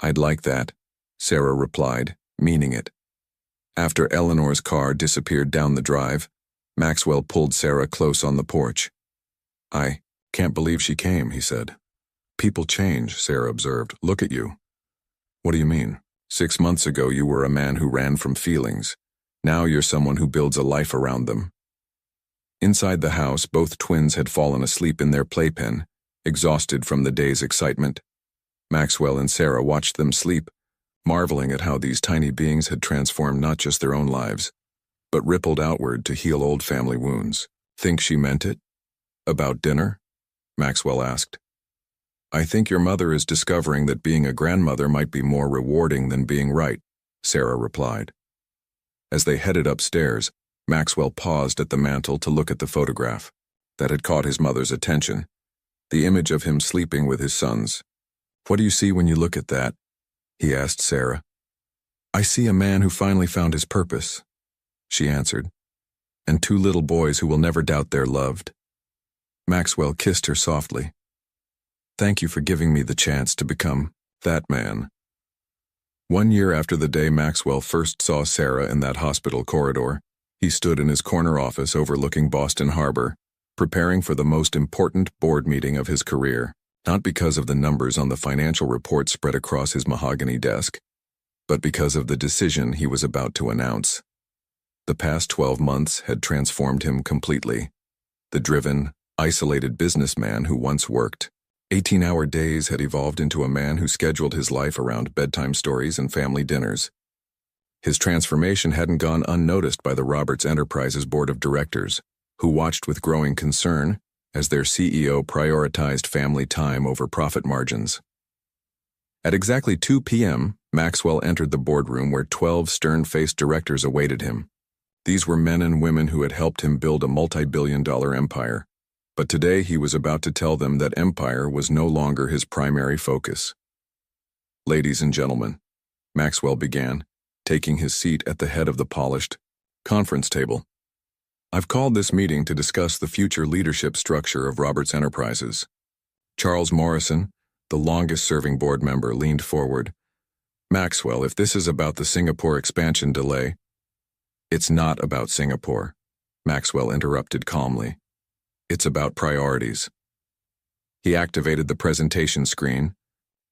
"I'd like that," Sarah replied, meaning it. After Eleanor's car disappeared down the drive, Maxwell pulled Sarah close on the porch. "I can't believe she came," he said. "People change," Sarah observed. "Look at you." "What do you mean? 6 months ago you were a man who ran from feelings. Now you're someone who builds a life around them." Inside the house, both twins had fallen asleep in their playpen, exhausted from the day's excitement. Maxwell and Sarah watched them sleep, marveling at how these tiny beings had transformed not just their own lives, but rippled outward to heal old family wounds. "Think she meant it? About dinner?" Maxwell asked. "I think your mother is discovering that being a grandmother might be more rewarding than being right," Sarah replied. As they headed upstairs, Maxwell paused at the mantel to look at the photograph that had caught his mother's attention, the image of him sleeping with his sons. "What do you see when you look at that?" he asked Sarah. "I see a man who finally found his purpose," she answered, "and 2 little boys who will never doubt they're loved." Maxwell kissed her softly. "Thank you for giving me the chance to become that man." 1 year after the day Maxwell first saw Sarah in that hospital corridor, he stood in his corner office overlooking Boston Harbor, preparing for the most important board meeting of his career, not because of the numbers on the financial report spread across his mahogany desk, but because of the decision he was about to announce. The past 12 months had transformed him completely. The driven, isolated businessman who once worked 18-hour days had evolved into a man who scheduled his life around bedtime stories and family dinners. His transformation hadn't gone unnoticed by the Roberts Enterprises board of directors, who watched with growing concern as their CEO prioritized family time over profit margins. At exactly 2 p.m., Maxwell entered the boardroom where 12 stern-faced directors awaited him. These were men and women who had helped him build a multi-billion-dollar empire. But today he was about to tell them that empire was no longer his primary focus. "Ladies and gentlemen," Maxwell began, taking his seat at the head of the polished conference table. "I've called this meeting to discuss the future leadership structure of Roberts Enterprises." Charles Morrison, the longest-serving board member, leaned forward. "Maxwell, if this is about the Singapore expansion delay—" "It's not about Singapore," Maxwell interrupted calmly. "It's about priorities." He activated the presentation screen,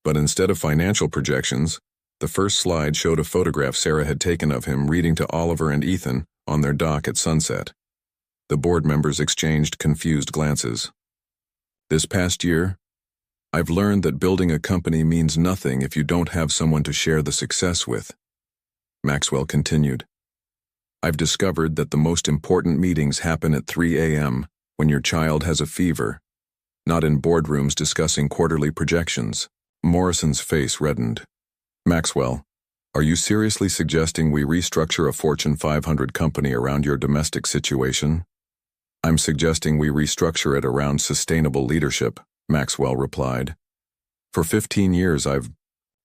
but instead of financial projections, the first slide showed a photograph Sarah had taken of him reading to Oliver and Ethan on their dock at sunset. The board members exchanged confused glances. "This past year, I've learned that building a company means nothing if you don't have someone to share the success with," Maxwell continued. I've discovered that the most important meetings happen at 3 a.m. when your child has a fever, not in boardrooms discussing quarterly projections. Morrison's face reddened. Maxwell, are you seriously suggesting we restructure a Fortune 500 company around your domestic situation? I'm suggesting we restructure it around sustainable leadership, Maxwell replied. For 15 years I've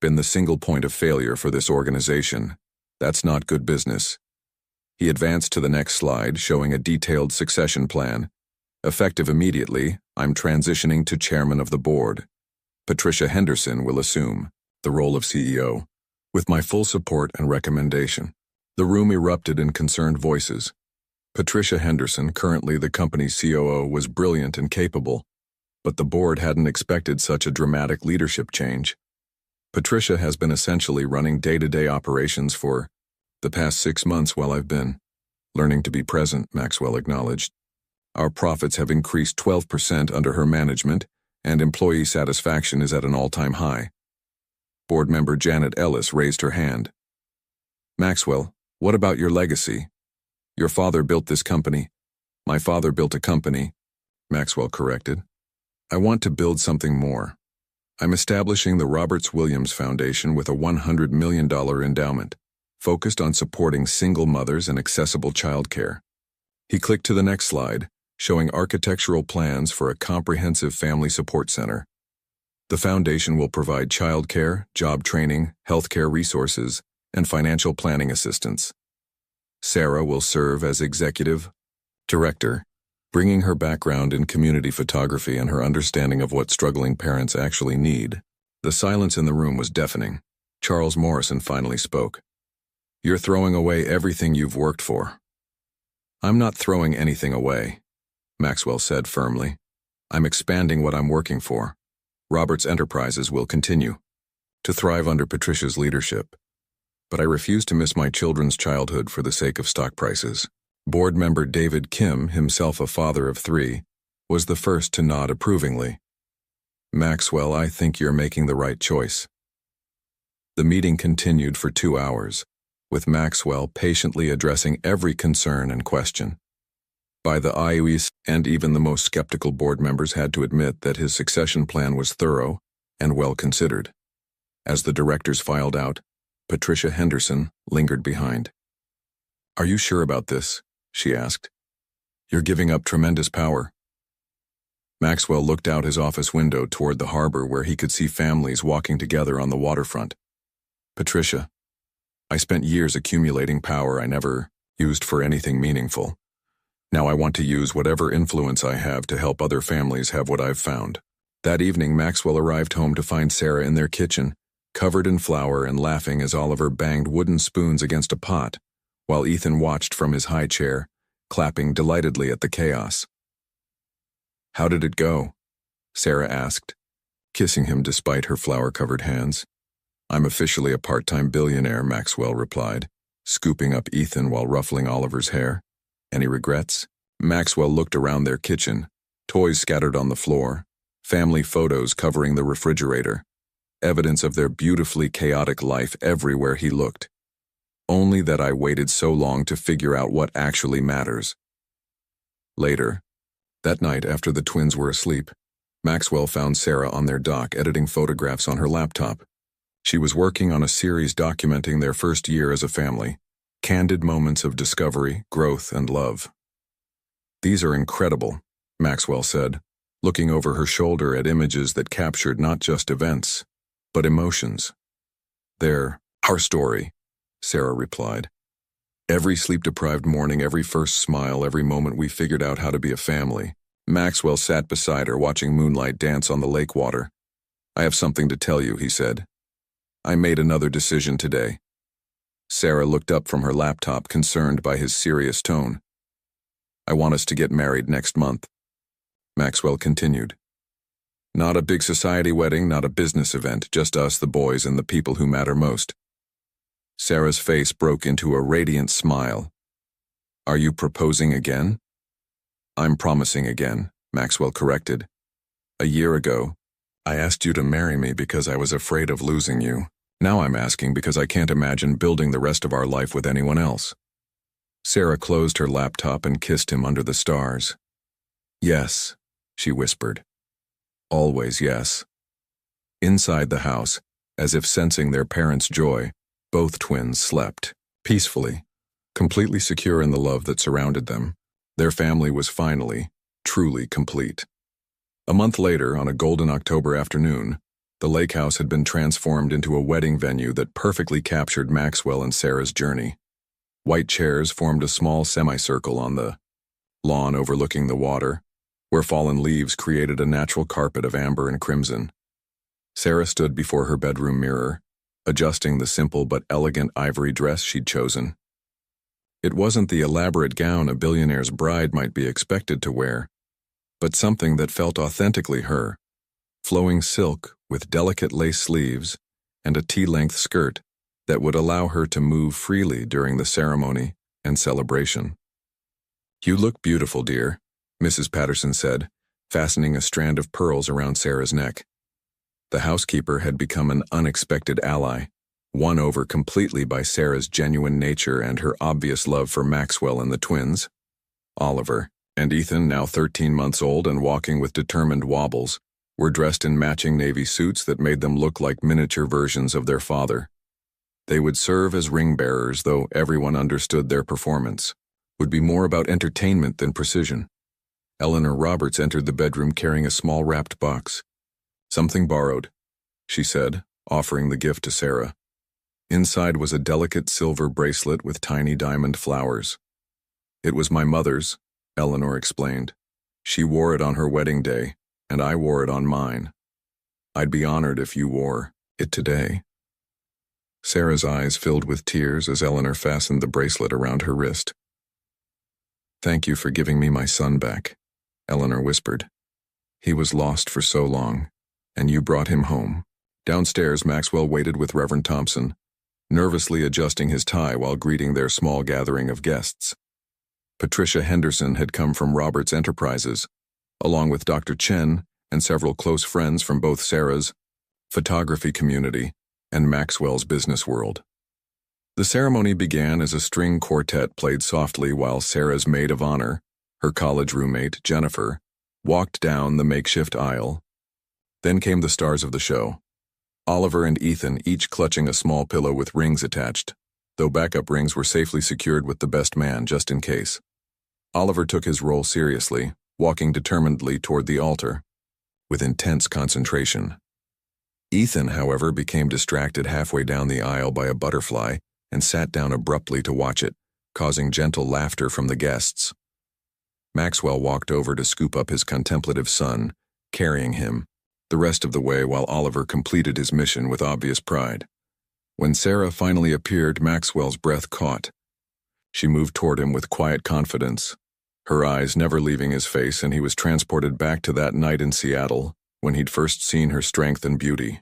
been the single point of failure for this organization. That's not good business. He advanced to the next slide, showing a detailed succession plan. Effective immediately, I'm transitioning to chairman of the board. Patricia Henderson will assume the role of CEO, with my full support and recommendation. The room erupted in concerned voices. Patricia Henderson, currently the company's COO, was brilliant and capable, but the board hadn't expected such a dramatic leadership change. Patricia has been essentially running day-to-day operations for the past 6 months while I've been learning to be present, Maxwell acknowledged. Our profits have increased 12% under her management, and employee satisfaction is at an all-time high. Board member Janet Ellis raised her hand. Maxwell, what about your legacy? Your father built this company. My father built a company, Maxwell corrected. I want to build something more. I'm establishing the Roberts Williams Foundation with a $100 million endowment, focused on supporting single mothers and accessible childcare. He clicked to the next slide, showing architectural plans for a comprehensive family support center. The foundation will provide childcare, job training, healthcare resources, and financial planning assistance. Sarah will serve as executive director, bringing her background in community photography and her understanding of what struggling parents actually need. The silence in the room was deafening. Charles Morrison finally spoke. You're throwing away everything you've worked for. I'm not throwing anything away, Maxwell said firmly. I'm expanding what I'm working for. Roberts Enterprises will continue to thrive under Patricia's leadership. But I refuse to miss my children's childhood for the sake of stock prices. Board member David Kim, himself a father of 3, was the first to nod approvingly. Maxwell, I think you're making the right choice. The meeting continued for 2 hours, with Maxwell patiently addressing every concern and question. By the IUIs, and even the most skeptical board members had to admit that his succession plan was thorough and well considered. As the directors filed out, Patricia Henderson lingered behind. Are you sure about this? She asked. You're giving up tremendous power. Maxwell looked out his office window toward the harbor where he could see families walking together on the waterfront. Patricia, I spent years accumulating power I never used for anything meaningful. Now I want to use whatever influence I have to help other families have what I've found. That evening, Maxwell arrived home to find Sarah in their kitchen, covered in flour and laughing as Oliver banged wooden spoons against a pot, while Ethan watched from his high chair, clapping delightedly at the chaos. How did it go? Sarah asked, kissing him despite her flour-covered hands. I'm officially a part-time billionaire, Maxwell replied, scooping up Ethan while ruffling Oliver's hair. Any regrets? Maxwell looked around their kitchen, toys scattered on the floor, family photos covering the refrigerator, evidence of their beautifully chaotic life everywhere he looked. Only that I waited so long to figure out what actually matters. Later, that night after the twins were asleep, Maxwell found Sarah on their dock editing photographs on her laptop. She was working on a series documenting their first year as a family, candid moments of discovery, growth, and love. These are incredible, Maxwell said, looking over her shoulder at images that captured not just events, but emotions. They're our story, Sarah replied. Every sleep-deprived morning, every first smile, every moment we figured out how to be a family. Maxwell sat beside her, watching moonlight dance on the lake water. I have something to tell you, he said. I made another decision today. Sarah looked up from her laptop, concerned by his serious tone. I want us to get married next month. Maxwell continued. Not a big society wedding, not a business event, just us, the boys, and the people who matter most. Sarah's face broke into a radiant smile. Are you proposing again? I'm promising again, Maxwell corrected. A year ago, I asked you to marry me because I was afraid of losing you. Now I'm asking because I can't imagine building the rest of our life with anyone else." Sarah closed her laptop and kissed him under the stars. "Yes," she whispered. "Always yes." Inside the house, as if sensing their parents' joy, both twins slept, peacefully, completely secure in the love that surrounded them. Their family was finally, truly complete. A month later, on a golden October afternoon, the lake house had been transformed into a wedding venue that perfectly captured Maxwell and Sarah's journey. White chairs formed a small semicircle on the lawn overlooking the water, where fallen leaves created a natural carpet of amber and crimson. Sarah stood before her bedroom mirror, adjusting the simple but elegant ivory dress she'd chosen. It wasn't the elaborate gown a billionaire's bride might be expected to wear, but something that felt authentically her: flowing silk with delicate lace sleeves and a tea-length skirt that would allow her to move freely during the ceremony and celebration. "You look beautiful, dear," Mrs. Patterson said, fastening a strand of pearls around Sarah's neck. The housekeeper had become an unexpected ally, won over completely by Sarah's genuine nature and her obvious love for Maxwell and the twins. Oliver and Ethan, now 13 months old and walking with determined wobbles, were dressed in matching navy suits that made them look like miniature versions of their father. They would serve as ring bearers, though everyone understood their performance would be more about entertainment than precision. Eleanor Roberts entered the bedroom carrying a small wrapped box. "Something borrowed," she said, offering the gift to Sarah. Inside was a delicate silver bracelet with tiny diamond flowers. "It was my mother's," Eleanor explained. "She wore it on her wedding day, and I wore it on mine. I'd be honored if you wore it today." Sarah's eyes filled with tears as Eleanor fastened the bracelet around her wrist. "Thank you for giving me my son back," Eleanor whispered. "He was lost for so long, and you brought him home." Downstairs, Maxwell waited with Reverend Thompson, nervously adjusting his tie while greeting their small gathering of guests. Patricia Henderson had come from Roberts Enterprises, along with Dr. Chen and several close friends from both Sarah's photography community and Maxwell's business world. The ceremony began as a string quartet played softly while Sarah's maid of honor, her college roommate, Jennifer, walked down the makeshift aisle. Then came the stars of the show: Oliver and Ethan, each clutching a small pillow with rings attached, though backup rings were safely secured with the best man just in case. Oliver took his role seriously, walking determinedly toward the altar, with intense concentration. Ethan, however, became distracted halfway down the aisle by a butterfly and sat down abruptly to watch it, causing gentle laughter from the guests. Maxwell walked over to scoop up his contemplative son, carrying him the rest of the way while Oliver completed his mission with obvious pride. When Sarah finally appeared, Maxwell's breath caught. She moved toward him with quiet confidence, her eyes never leaving his face, and he was transported back to that night in Seattle when he'd first seen her strength and beauty.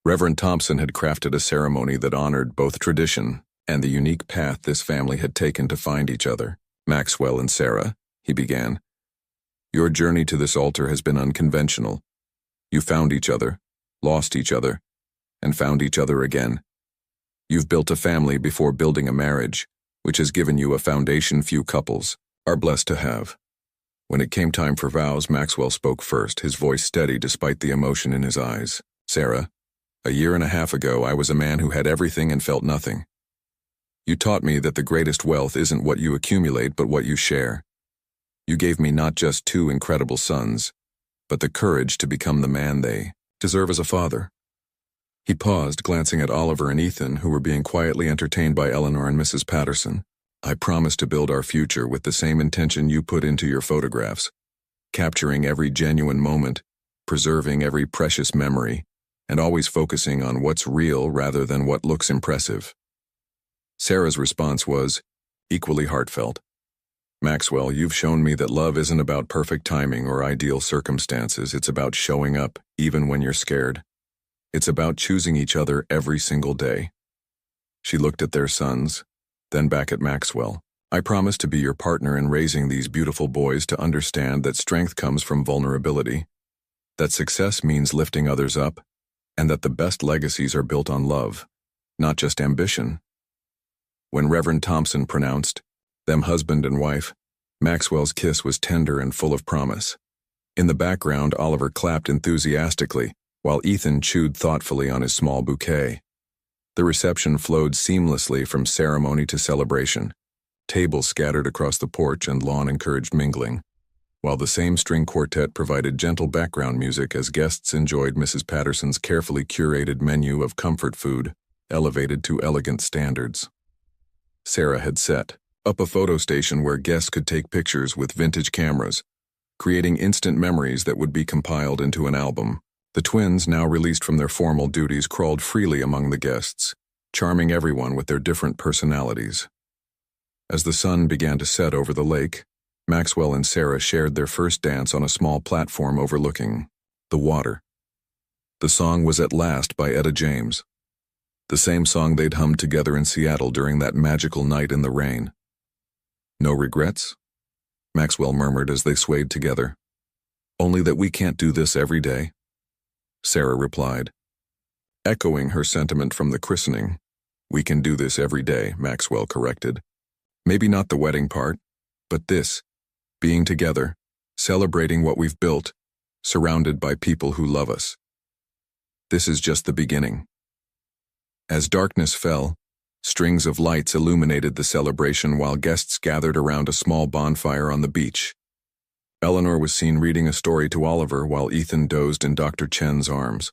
Reverend Thompson had crafted a ceremony that honored both tradition and the unique path this family had taken to find each other. "Maxwell and Sarah," he began, "your journey to this altar has been unconventional. You found each other, lost each other, and found each other again. You've built a family before building a marriage, which has given you a foundation few couples are blessed to have." When it came time for vows, Maxwell spoke first, his voice steady despite the emotion in his eyes. "Sarah, a year and a half ago, I was a man who had everything and felt nothing. You taught me that the greatest wealth isn't what you accumulate, but what you share. You gave me not just two incredible sons, but the courage to become the man they deserve as a father." He paused, glancing at Oliver and Ethan, who were being quietly entertained by Eleanor and Mrs. Patterson. "I promise to build our future with the same intention you put into your photographs, capturing every genuine moment, preserving every precious memory, and always focusing on what's real rather than what looks impressive." Sarah's response was equally heartfelt. "Maxwell, you've shown me that love isn't about perfect timing or ideal circumstances. It's about showing up, even when you're scared. It's about choosing each other every single day." She looked at their sons, then back at Maxwell. "I promise to be your partner in raising these beautiful boys to understand that strength comes from vulnerability, that success means lifting others up, and that the best legacies are built on love, not just ambition. When Reverend Thompson pronounced, "Them husband and wife," Maxwell's kiss was tender and full of promise. In the background, Oliver clapped enthusiastically, while Ethan chewed thoughtfully on his small bouquet. The reception flowed seamlessly from ceremony to celebration. Tables scattered across the porch and lawn encouraged mingling, while the same string quartet provided gentle background music as guests enjoyed Mrs. Patterson's carefully curated menu of comfort food, elevated to elegant standards. Sarah had set up a photo station where guests could take pictures with vintage cameras, creating instant memories that would be compiled into an album. The twins, now released from their formal duties, crawled freely among the guests, charming everyone with their different personalities. As the sun began to set over the lake, Maxwell and Sarah shared their first dance on a small platform overlooking the water. The song was At Last by Etta James, the same song they'd hummed together in Seattle during that magical night in the rain. "No regrets?" Maxwell murmured as they swayed together. "Only that we can't do this every day," Sarah replied, echoing her sentiment from the christening. "We can do this every day," Maxwell corrected. "Maybe not the wedding part, but this, being together, celebrating what we've built, surrounded by people who love us. This is just the beginning." As darkness fell, strings of lights illuminated the celebration while guests gathered around a small bonfire on the beach. Eleanor was seen reading a story to Oliver while Ethan dozed in Dr. Chen's arms.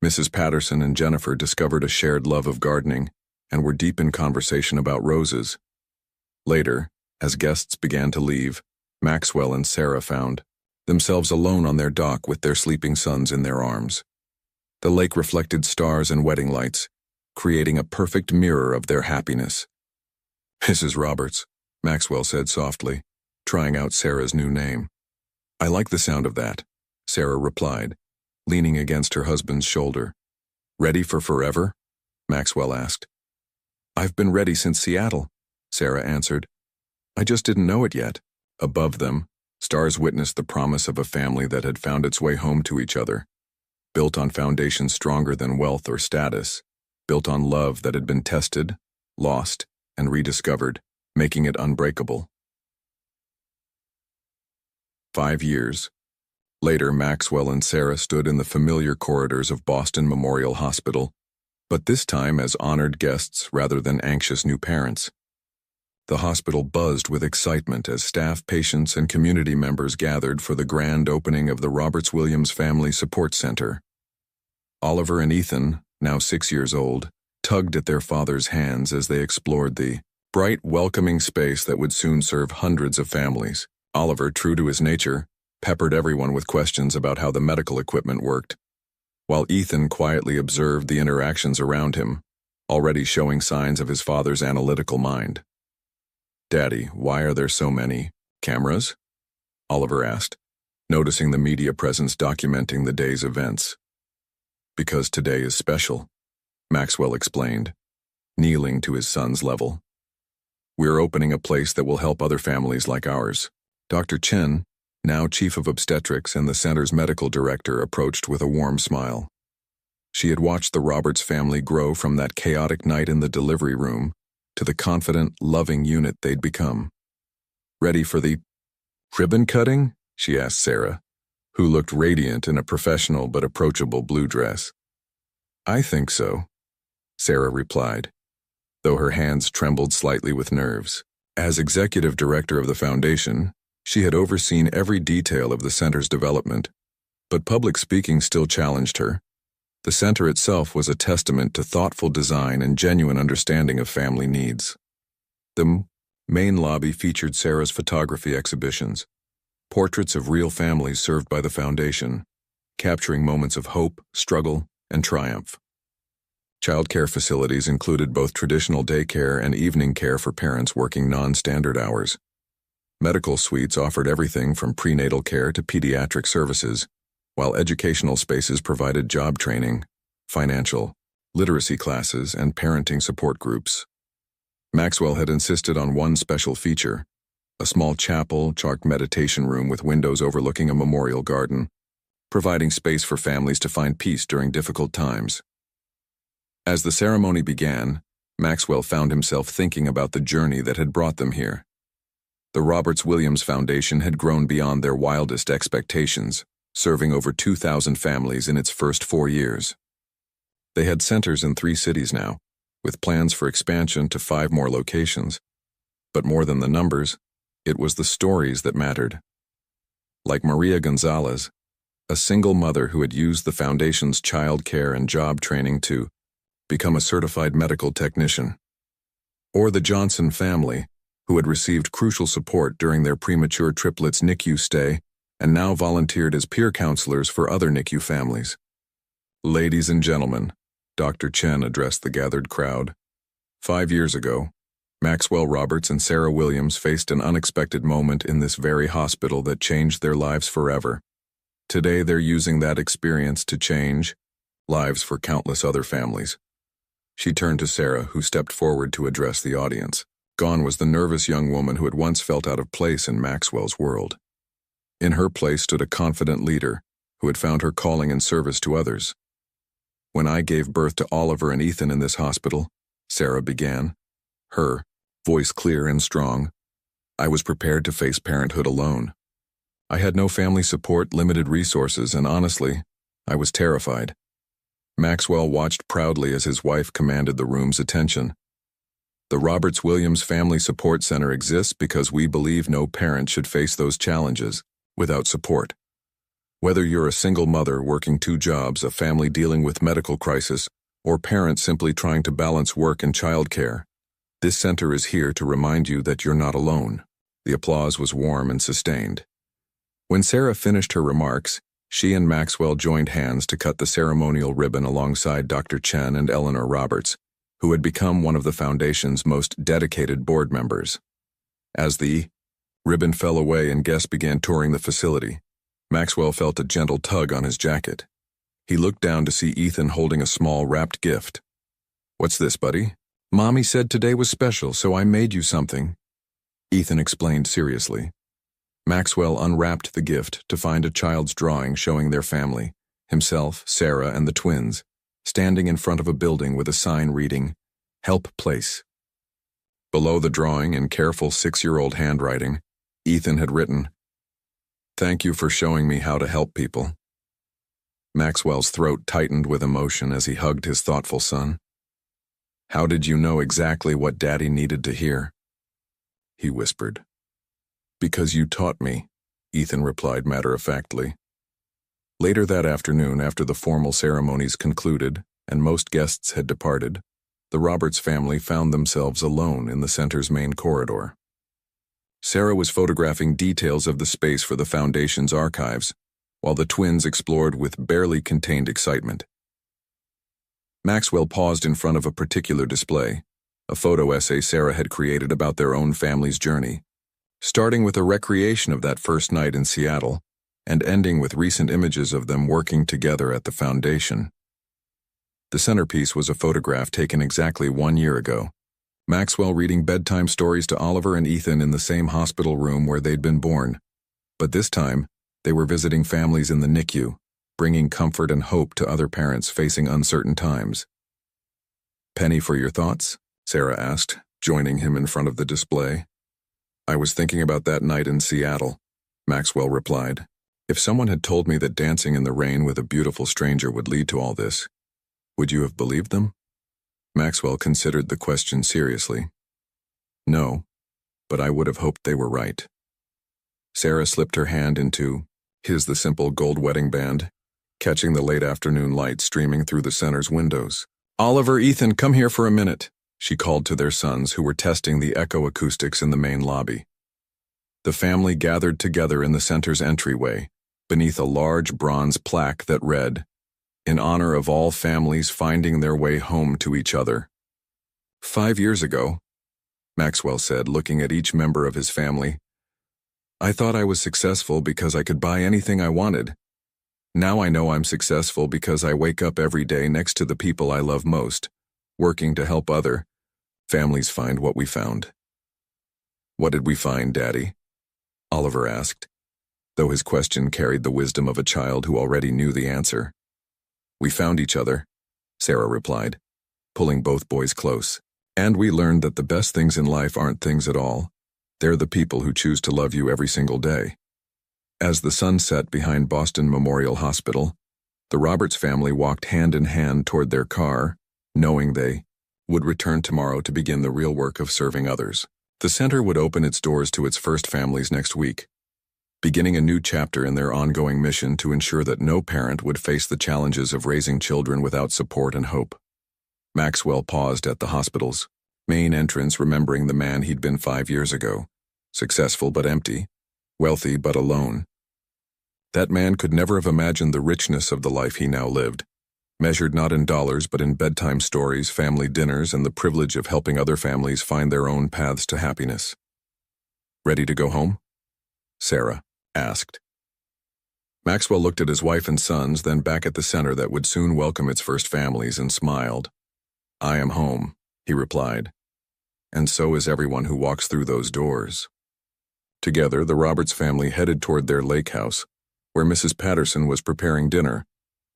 Mrs. Patterson and Jennifer discovered a shared love of gardening and were deep in conversation about roses. Later, as guests began to leave, Maxwell and Sarah found themselves alone on their dock with their sleeping sons in their arms. The lake reflected stars and wedding lights, creating a perfect mirror of their happiness. "Mrs. Roberts," Maxwell said softly, trying out Sarah's new name. "I like the sound of that," Sarah replied, leaning against her husband's shoulder. "Ready for forever?" Maxwell asked. "I've been ready since Seattle," Sarah answered. "I just didn't know it yet." Above them, stars witnessed the promise of a family that had found its way home to each other, built on foundations stronger than wealth or status, built on love that had been tested, lost, and rediscovered, making it unbreakable. 5 years. Later, Maxwell and Sarah stood in the familiar corridors of Boston Memorial Hospital, but this time as honored guests rather than anxious new parents. The hospital buzzed with excitement as staff, patients, and community members gathered for the grand opening of the Roberts-Williams Family Support Center. Oliver and Ethan, now 6 years old, tugged at their father's hands as they explored the bright, welcoming space that would soon serve hundreds of families. Oliver, true to his nature, peppered everyone with questions about how the medical equipment worked, while Ethan quietly observed the interactions around him, already showing signs of his father's analytical mind. "Daddy, why are there so many cameras?" Oliver asked, noticing the media presence documenting the day's events. "Because today is special," Maxwell explained, kneeling to his son's level. "We're opening a place that will help other families like ours." Dr. Chen, now chief of obstetrics and the center's medical director, approached with a warm smile. She had watched the Roberts family grow from that chaotic night in the delivery room to the confident, loving unit they'd become. "Ready for the ribbon cutting?" she asked Sarah, who looked radiant in a professional but approachable blue dress. "I think so," Sarah replied, though her hands trembled slightly with nerves. As executive director of the foundation, she had overseen every detail of the center's development, but public speaking still challenged her. The center itself was a testament to thoughtful design and genuine understanding of family needs. The main lobby featured Sarah's photography exhibitions, portraits of real families served by the foundation, capturing moments of hope, struggle, and triumph. Childcare facilities included both traditional daycare and evening care for parents working non-standard hours. Medical suites offered everything from prenatal care to pediatric services, while educational spaces provided job training, financial, literacy classes, and parenting support groups. Maxwell had insisted on one special feature, a small chapel-charked meditation room with windows overlooking a memorial garden. providing space for families to find peace during difficult times. As the ceremony began, Maxwell found himself thinking about the journey that had brought them here. The Roberts Williams Foundation had grown beyond their wildest expectations, serving over 2,000 families in its first 4 years. They had centers in 3 cities now, with plans for expansion to 5 more locations. But more than the numbers, it was the stories that mattered. Like Maria Gonzalez, a single mother who had used the foundation's child care and job training to become a certified medical technician. Or the Johnson family, who had received crucial support during their premature triplets' NICU stay and now volunteered as peer counselors for other NICU families. "Ladies and gentlemen," Dr. Chen addressed the gathered crowd. 5 years ago, Maxwell Roberts and Sarah Williams faced an unexpected moment in this very hospital that changed their lives forever. Today they're using that experience to change lives for countless other families. She turned to Sarah, who stepped forward to address the audience. Gone was the nervous young woman who had once felt out of place in Maxwell's world. In her place stood a confident leader who had found her calling and service to others. "When I gave birth to Oliver and Ethan in this hospital," Sarah began, her voice clear and strong, "I was prepared to face parenthood alone. I had no family support, limited resources, and honestly, I was terrified." Maxwell watched proudly as his wife commanded the room's attention. "The Roberts Williams Family Support Center exists because we believe no parent should face those challenges without support. Whether you're a single mother working 2 jobs, a family dealing with medical crisis, or parents simply trying to balance work and childcare, this center is here to remind you that you're not alone." The applause was warm and sustained. When Sarah finished her remarks, she and Maxwell joined hands to cut the ceremonial ribbon alongside Dr. Chen and Eleanor Roberts, who had become one of the foundation's most dedicated board members. As the ribbon fell away and guests began touring the facility, Maxwell felt a gentle tug on his jacket. He looked down to see Ethan holding a small wrapped gift. "What's this, buddy?" "Mommy said today was special, so I made you something," Ethan explained seriously. Maxwell unwrapped the gift to find a child's drawing showing their family, himself, Sarah, and the twins, standing in front of a building with a sign reading, "Help Place." Below the drawing, in careful 6-year-old handwriting, Ethan had written, "Thank you for showing me how to help people." Maxwell's throat tightened with emotion as he hugged his thoughtful son. "How did you know exactly what Daddy needed to hear?" he whispered. "Because you taught me," Ethan replied matter-of-factly. Later that afternoon, after the formal ceremonies concluded and most guests had departed, the Roberts family found themselves alone in the center's main corridor. Sarah was photographing details of the space for the foundation's archives, while the twins explored with barely contained excitement. Maxwell paused in front of a particular display, a photo essay Sarah had created about their own family's journey, starting with a recreation of that first night in Seattle and ending with recent images of them working together at the foundation. The centerpiece was a photograph taken exactly 1 year ago, Maxwell reading bedtime stories to Oliver and Ethan in the same hospital room where they'd been born. But this time, they were visiting families in the NICU, bringing comfort and hope to other parents facing uncertain times. "Penny for your thoughts?" Sarah asked, joining him in front of the display. "I was thinking about that night in Seattle," Maxwell replied. "If someone had told me that dancing in the rain with a beautiful stranger would lead to all this, would you have believed them?" Maxwell considered the question seriously. "No, but I would have hoped they were right." Sarah slipped her hand into the simple gold wedding band, catching the late afternoon light streaming through the center's windows. "Oliver, Ethan, come here for a minute," she called to their sons, who were testing the echo acoustics in the main lobby. The family gathered together in the center's entryway, beneath a large bronze plaque that read, "In honor of all families finding their way home to each other." 5 years ago, Maxwell said, looking at each member of his family, "I thought I was successful because I could buy anything I wanted. Now I know I'm successful because I wake up every day next to the people I love most, working to help other families find what we found." "What did we find, Daddy?" Oliver asked. though his question carried the wisdom of a child who already knew the answer. "We found each other," Sarah replied, pulling both boys close. "And we learned that the best things in life aren't things at all. They're the people who choose to love you every single day." As the sun set behind Boston Memorial Hospital, the Roberts family walked hand in hand toward their car, knowing they would return tomorrow to begin the real work of serving others. The center would open its doors to its first families next week, beginning a new chapter in their ongoing mission to ensure that no parent would face the challenges of raising children without support and hope. Maxwell paused at the hospital's main entrance, remembering the man he'd been 5 years ago, successful but empty, wealthy but alone. That man could never have imagined the richness of the life he now lived, measured not in dollars but in bedtime stories, family dinners, and the privilege of helping other families find their own paths to happiness. "Ready to go home?" Sarah asked. Maxwell looked at his wife and sons, then back at the center that would soon welcome its first families, and smiled. "I am home," he replied. "And so is everyone who walks through those doors." Together, the Roberts family headed toward their lake house, where Mrs. Patterson was preparing dinner,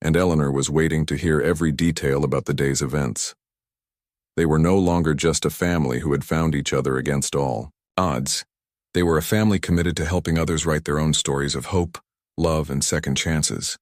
and Eleanor was waiting to hear every detail about the day's events. They were no longer just a family who had found each other against all odds. They were a family committed to helping others write their own stories of hope, love, and second chances.